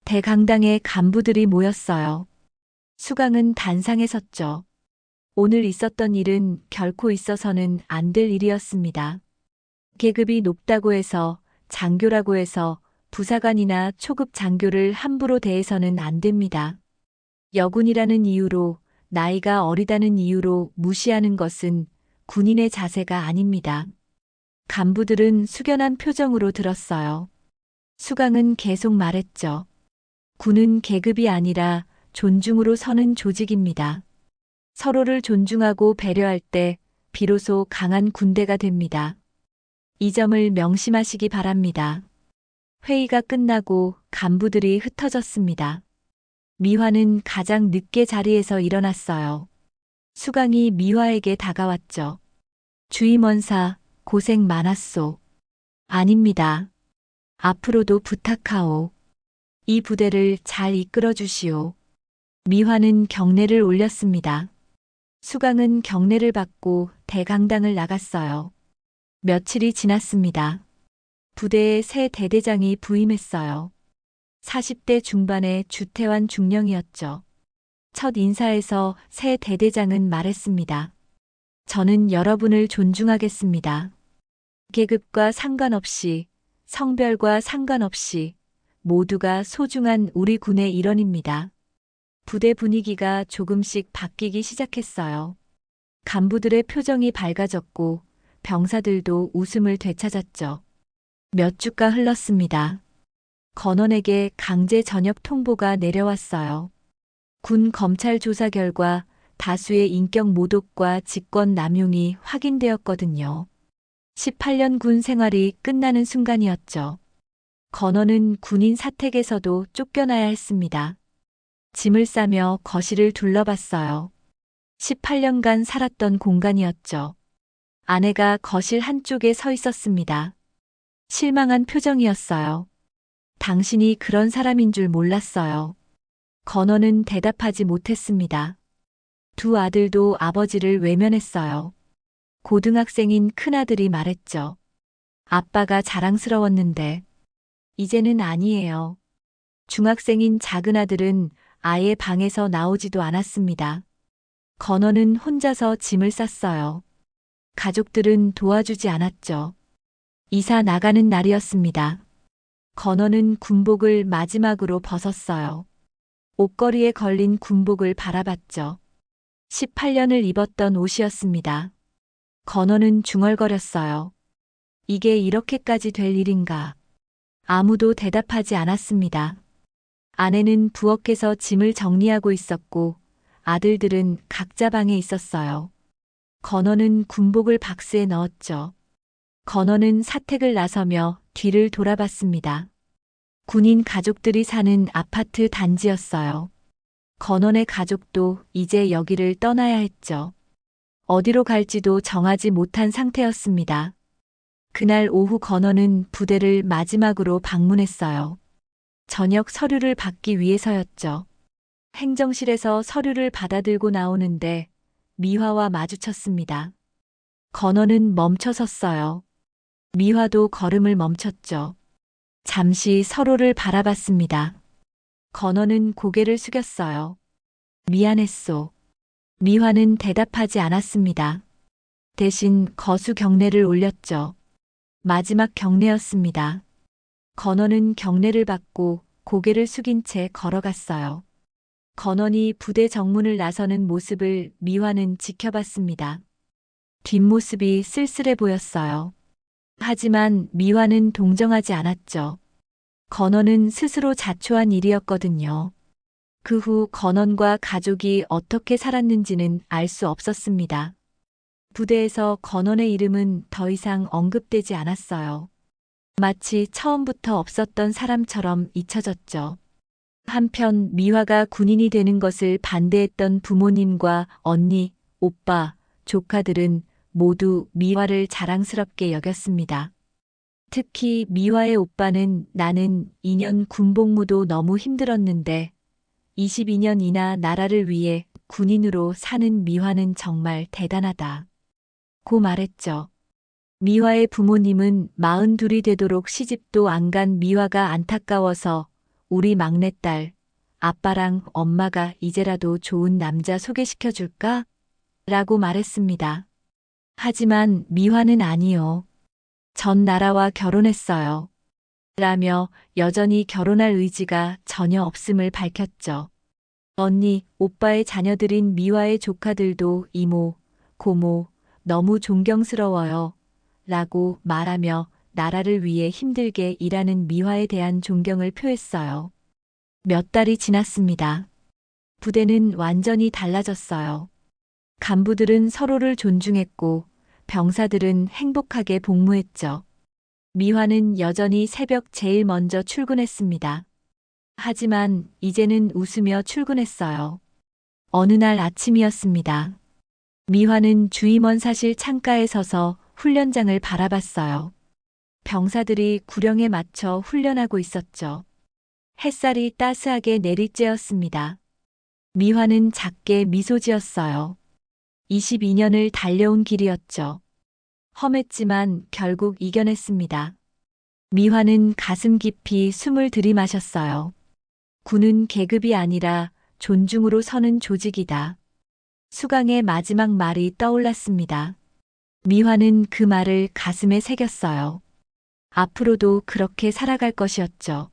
대강당에 간부들이 모였어요. 수강은 단상에 섰죠. 오늘 있었던 일은 결코 있어서는 안 될 일이었습니다. 계급이 높다고 해서, 장교라고 해서 부사관이나 초급 장교를 함부로 대해서는 안 됩니다. 여군이라는 이유로, 나이가 어리다는 이유로 무시하는 것은 군인의 자세가 아닙니다. 간부들은 숙연한 표정으로 들었어요. 수강은 계속 말했죠. 군은 계급이 아니라 존중으로 서는 조직입니다. 서로를 존중하고 배려할 때 비로소 강한 군대가 됩니다. 이 점을 명심하시기 바랍니다. 회의가 끝나고 간부들이 흩어졌습니다. 미화는 가장 늦게 자리에서 일어났어요. 수강이 미화에게 다가왔죠. 주임원사, 고생 많았소. 아닙니다. 앞으로도 부탁하오. 이 부대를 잘 이끌어 주시오. 미화는 경례를 올렸습니다. 수강은 경례를 받고 대강당을 나갔어요. 며칠이 지났습니다. 부대에 새 대대장이 부임했어요. 40대 중반의 주태환 중령이었죠. 첫 인사에서 새 대대장은 말했습니다. 저는 여러분을 존중하겠습니다. 계급과 상관없이, 성별과 상관없이 모두가 소중한 우리 군의 일원입니다. 부대 분위기가 조금씩 바뀌기 시작했어요. 간부들의 표정이 밝아졌고 병사들도 웃음을 되찾았죠. 몇 주가 흘렀습니다. 건원에게 강제 전역 통보가 내려왔어요. 군 검찰 조사 결과 다수의 인격 모독과 직권 남용이 확인되었거든요. 18년 군 생활이 끝나는 순간이었죠. 건원은 군인 사택에서도 쫓겨나야 했습니다. 짐을 싸며 거실을 둘러봤어요. 18년간 살았던 공간이었죠. 아내가 거실 한쪽에 서 있었습니다. 실망한 표정이었어요. 당신이 그런 사람인 줄 몰랐어요. 건원은 대답하지 못했습니다. 두 아들도 아버지를 외면했어요. 고등학생인 큰아들이 말했죠. 아빠가 자랑스러웠는데 이제는 아니에요. 중학생인 작은아들은 아예 방에서 나오지도 않았습니다. 건원은 혼자서 짐을 쌌어요. 가족들은 도와주지 않았죠. 이사 나가는 날이었습니다. 건원은 군복을 마지막으로 벗었어요. 옷걸이에 걸린 군복을 바라봤죠. 18년을 입었던 옷이었습니다. 건원은 중얼거렸어요. 이게 이렇게까지 될 일인가? 아무도 대답하지 않았습니다. 아내는 부엌에서 짐을 정리하고 있었고 아들들은 각자 방에 있었어요. 건원은 군복을 박스에 넣었죠. 건원은 사택을 나서며 뒤를 돌아봤습니다. 군인 가족들이 사는 아파트 단지였어요. 건원의 가족도 이제 여기를 떠나야 했죠. 어디로 갈지도 정하지 못한 상태였습니다. 그날 오후 건원은 부대를 마지막으로 방문했어요. 저녁 서류를 받기 위해서였죠. 행정실에서 서류를 받아들고 나오는데 미화와 마주쳤습니다. 건원은 멈춰 섰어요. 미화도 걸음을 멈췄죠. 잠시 서로를 바라봤습니다. 건원은 고개를 숙였어요. 미안했소. 미화는 대답하지 않았습니다. 대신 거수 경례를 올렸죠. 마지막 경례였습니다. 건원은 경례를 받고 고개를 숙인 채 걸어갔어요. 건원이 부대 정문을 나서는 모습을 미화는 지켜봤습니다. 뒷모습이 쓸쓸해 보였어요. 하지만 미화는 동정하지 않았죠. 건원은 스스로 자초한 일이었거든요. 그 후 건원과 가족이 어떻게 살았는지는 알 수 없었습니다. 부대에서 건원의 이름은 더 이상 언급되지 않았어요. 마치 처음부터 없었던 사람처럼 잊혀졌죠. 한편 미화가 군인이 되는 것을 반대했던 부모님과 언니, 오빠, 조카들은 모두 미화를 자랑스럽게 여겼습니다. 특히 미화의 오빠는 나는 2년 군복무도 너무 힘들었는데 22년이나 나라를 위해 군인으로 사는 미화는 정말 대단하다. 고 말했죠. 미화의 부모님은 42이 되도록 시집도 안 간 미화가 안타까워서 우리 막내딸, 아빠랑 엄마가 이제라도 좋은 남자 소개시켜 줄까? 라고 말했습니다. 하지만 미화는 아니요. 전 나라와 결혼했어요. 라며 여전히 결혼할 의지가 전혀 없음을 밝혔죠. 언니, 오빠의 자녀들인 미화의 조카들도 이모, 고모, 너무 존경스러워요. 라고 말하며 나라를 위해 힘들게 일하는 미화에 대한 존경을 표했어요. 몇 달이 지났습니다. 부대는 완전히 달라졌어요. 간부들은 서로를 존중했고 병사들은 행복하게 복무했죠. 미화는 여전히 새벽 제일 먼저 출근했습니다. 하지만 이제는 웃으며 출근했어요. 어느 날 아침이었습니다. 미화는 주임원사실 창가에 서서 훈련장을 바라봤어요. 병사들이 구령에 맞춰 훈련하고 있었죠. 햇살이 따스하게 내리쬐었습니다. 미화는 작게 미소 지었어요. 22년을 달려온 길이었죠. 험했지만 결국 이겨냈습니다. 미화는 가슴 깊이 숨을 들이마셨어요. 군은 계급이 아니라 존중으로 서는 조직이다. 수강의 마지막 말이 떠올랐습니다. 미화는 그 말을 가슴에 새겼어요. 앞으로도 그렇게 살아갈 것이었죠.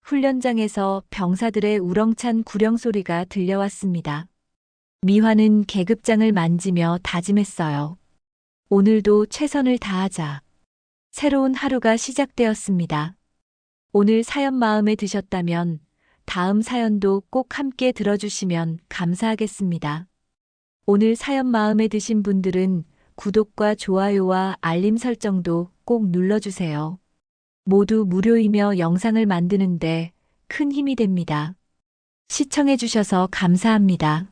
훈련장에서 병사들의 우렁찬 구령 소리가 들려왔습니다. 미화는 계급장을 만지며 다짐했어요. 오늘도 최선을 다하자. 새로운 하루가 시작되었습니다. 오늘 사연 마음에 드셨다면 다음 사연도 꼭 함께 들어주시면 감사하겠습니다. 오늘 사연 마음에 드신 분들은 구독과 좋아요와 알림 설정도 꼭 눌러주세요. 모두 무료이며 영상을 만드는데 큰 힘이 됩니다. 시청해주셔서 감사합니다.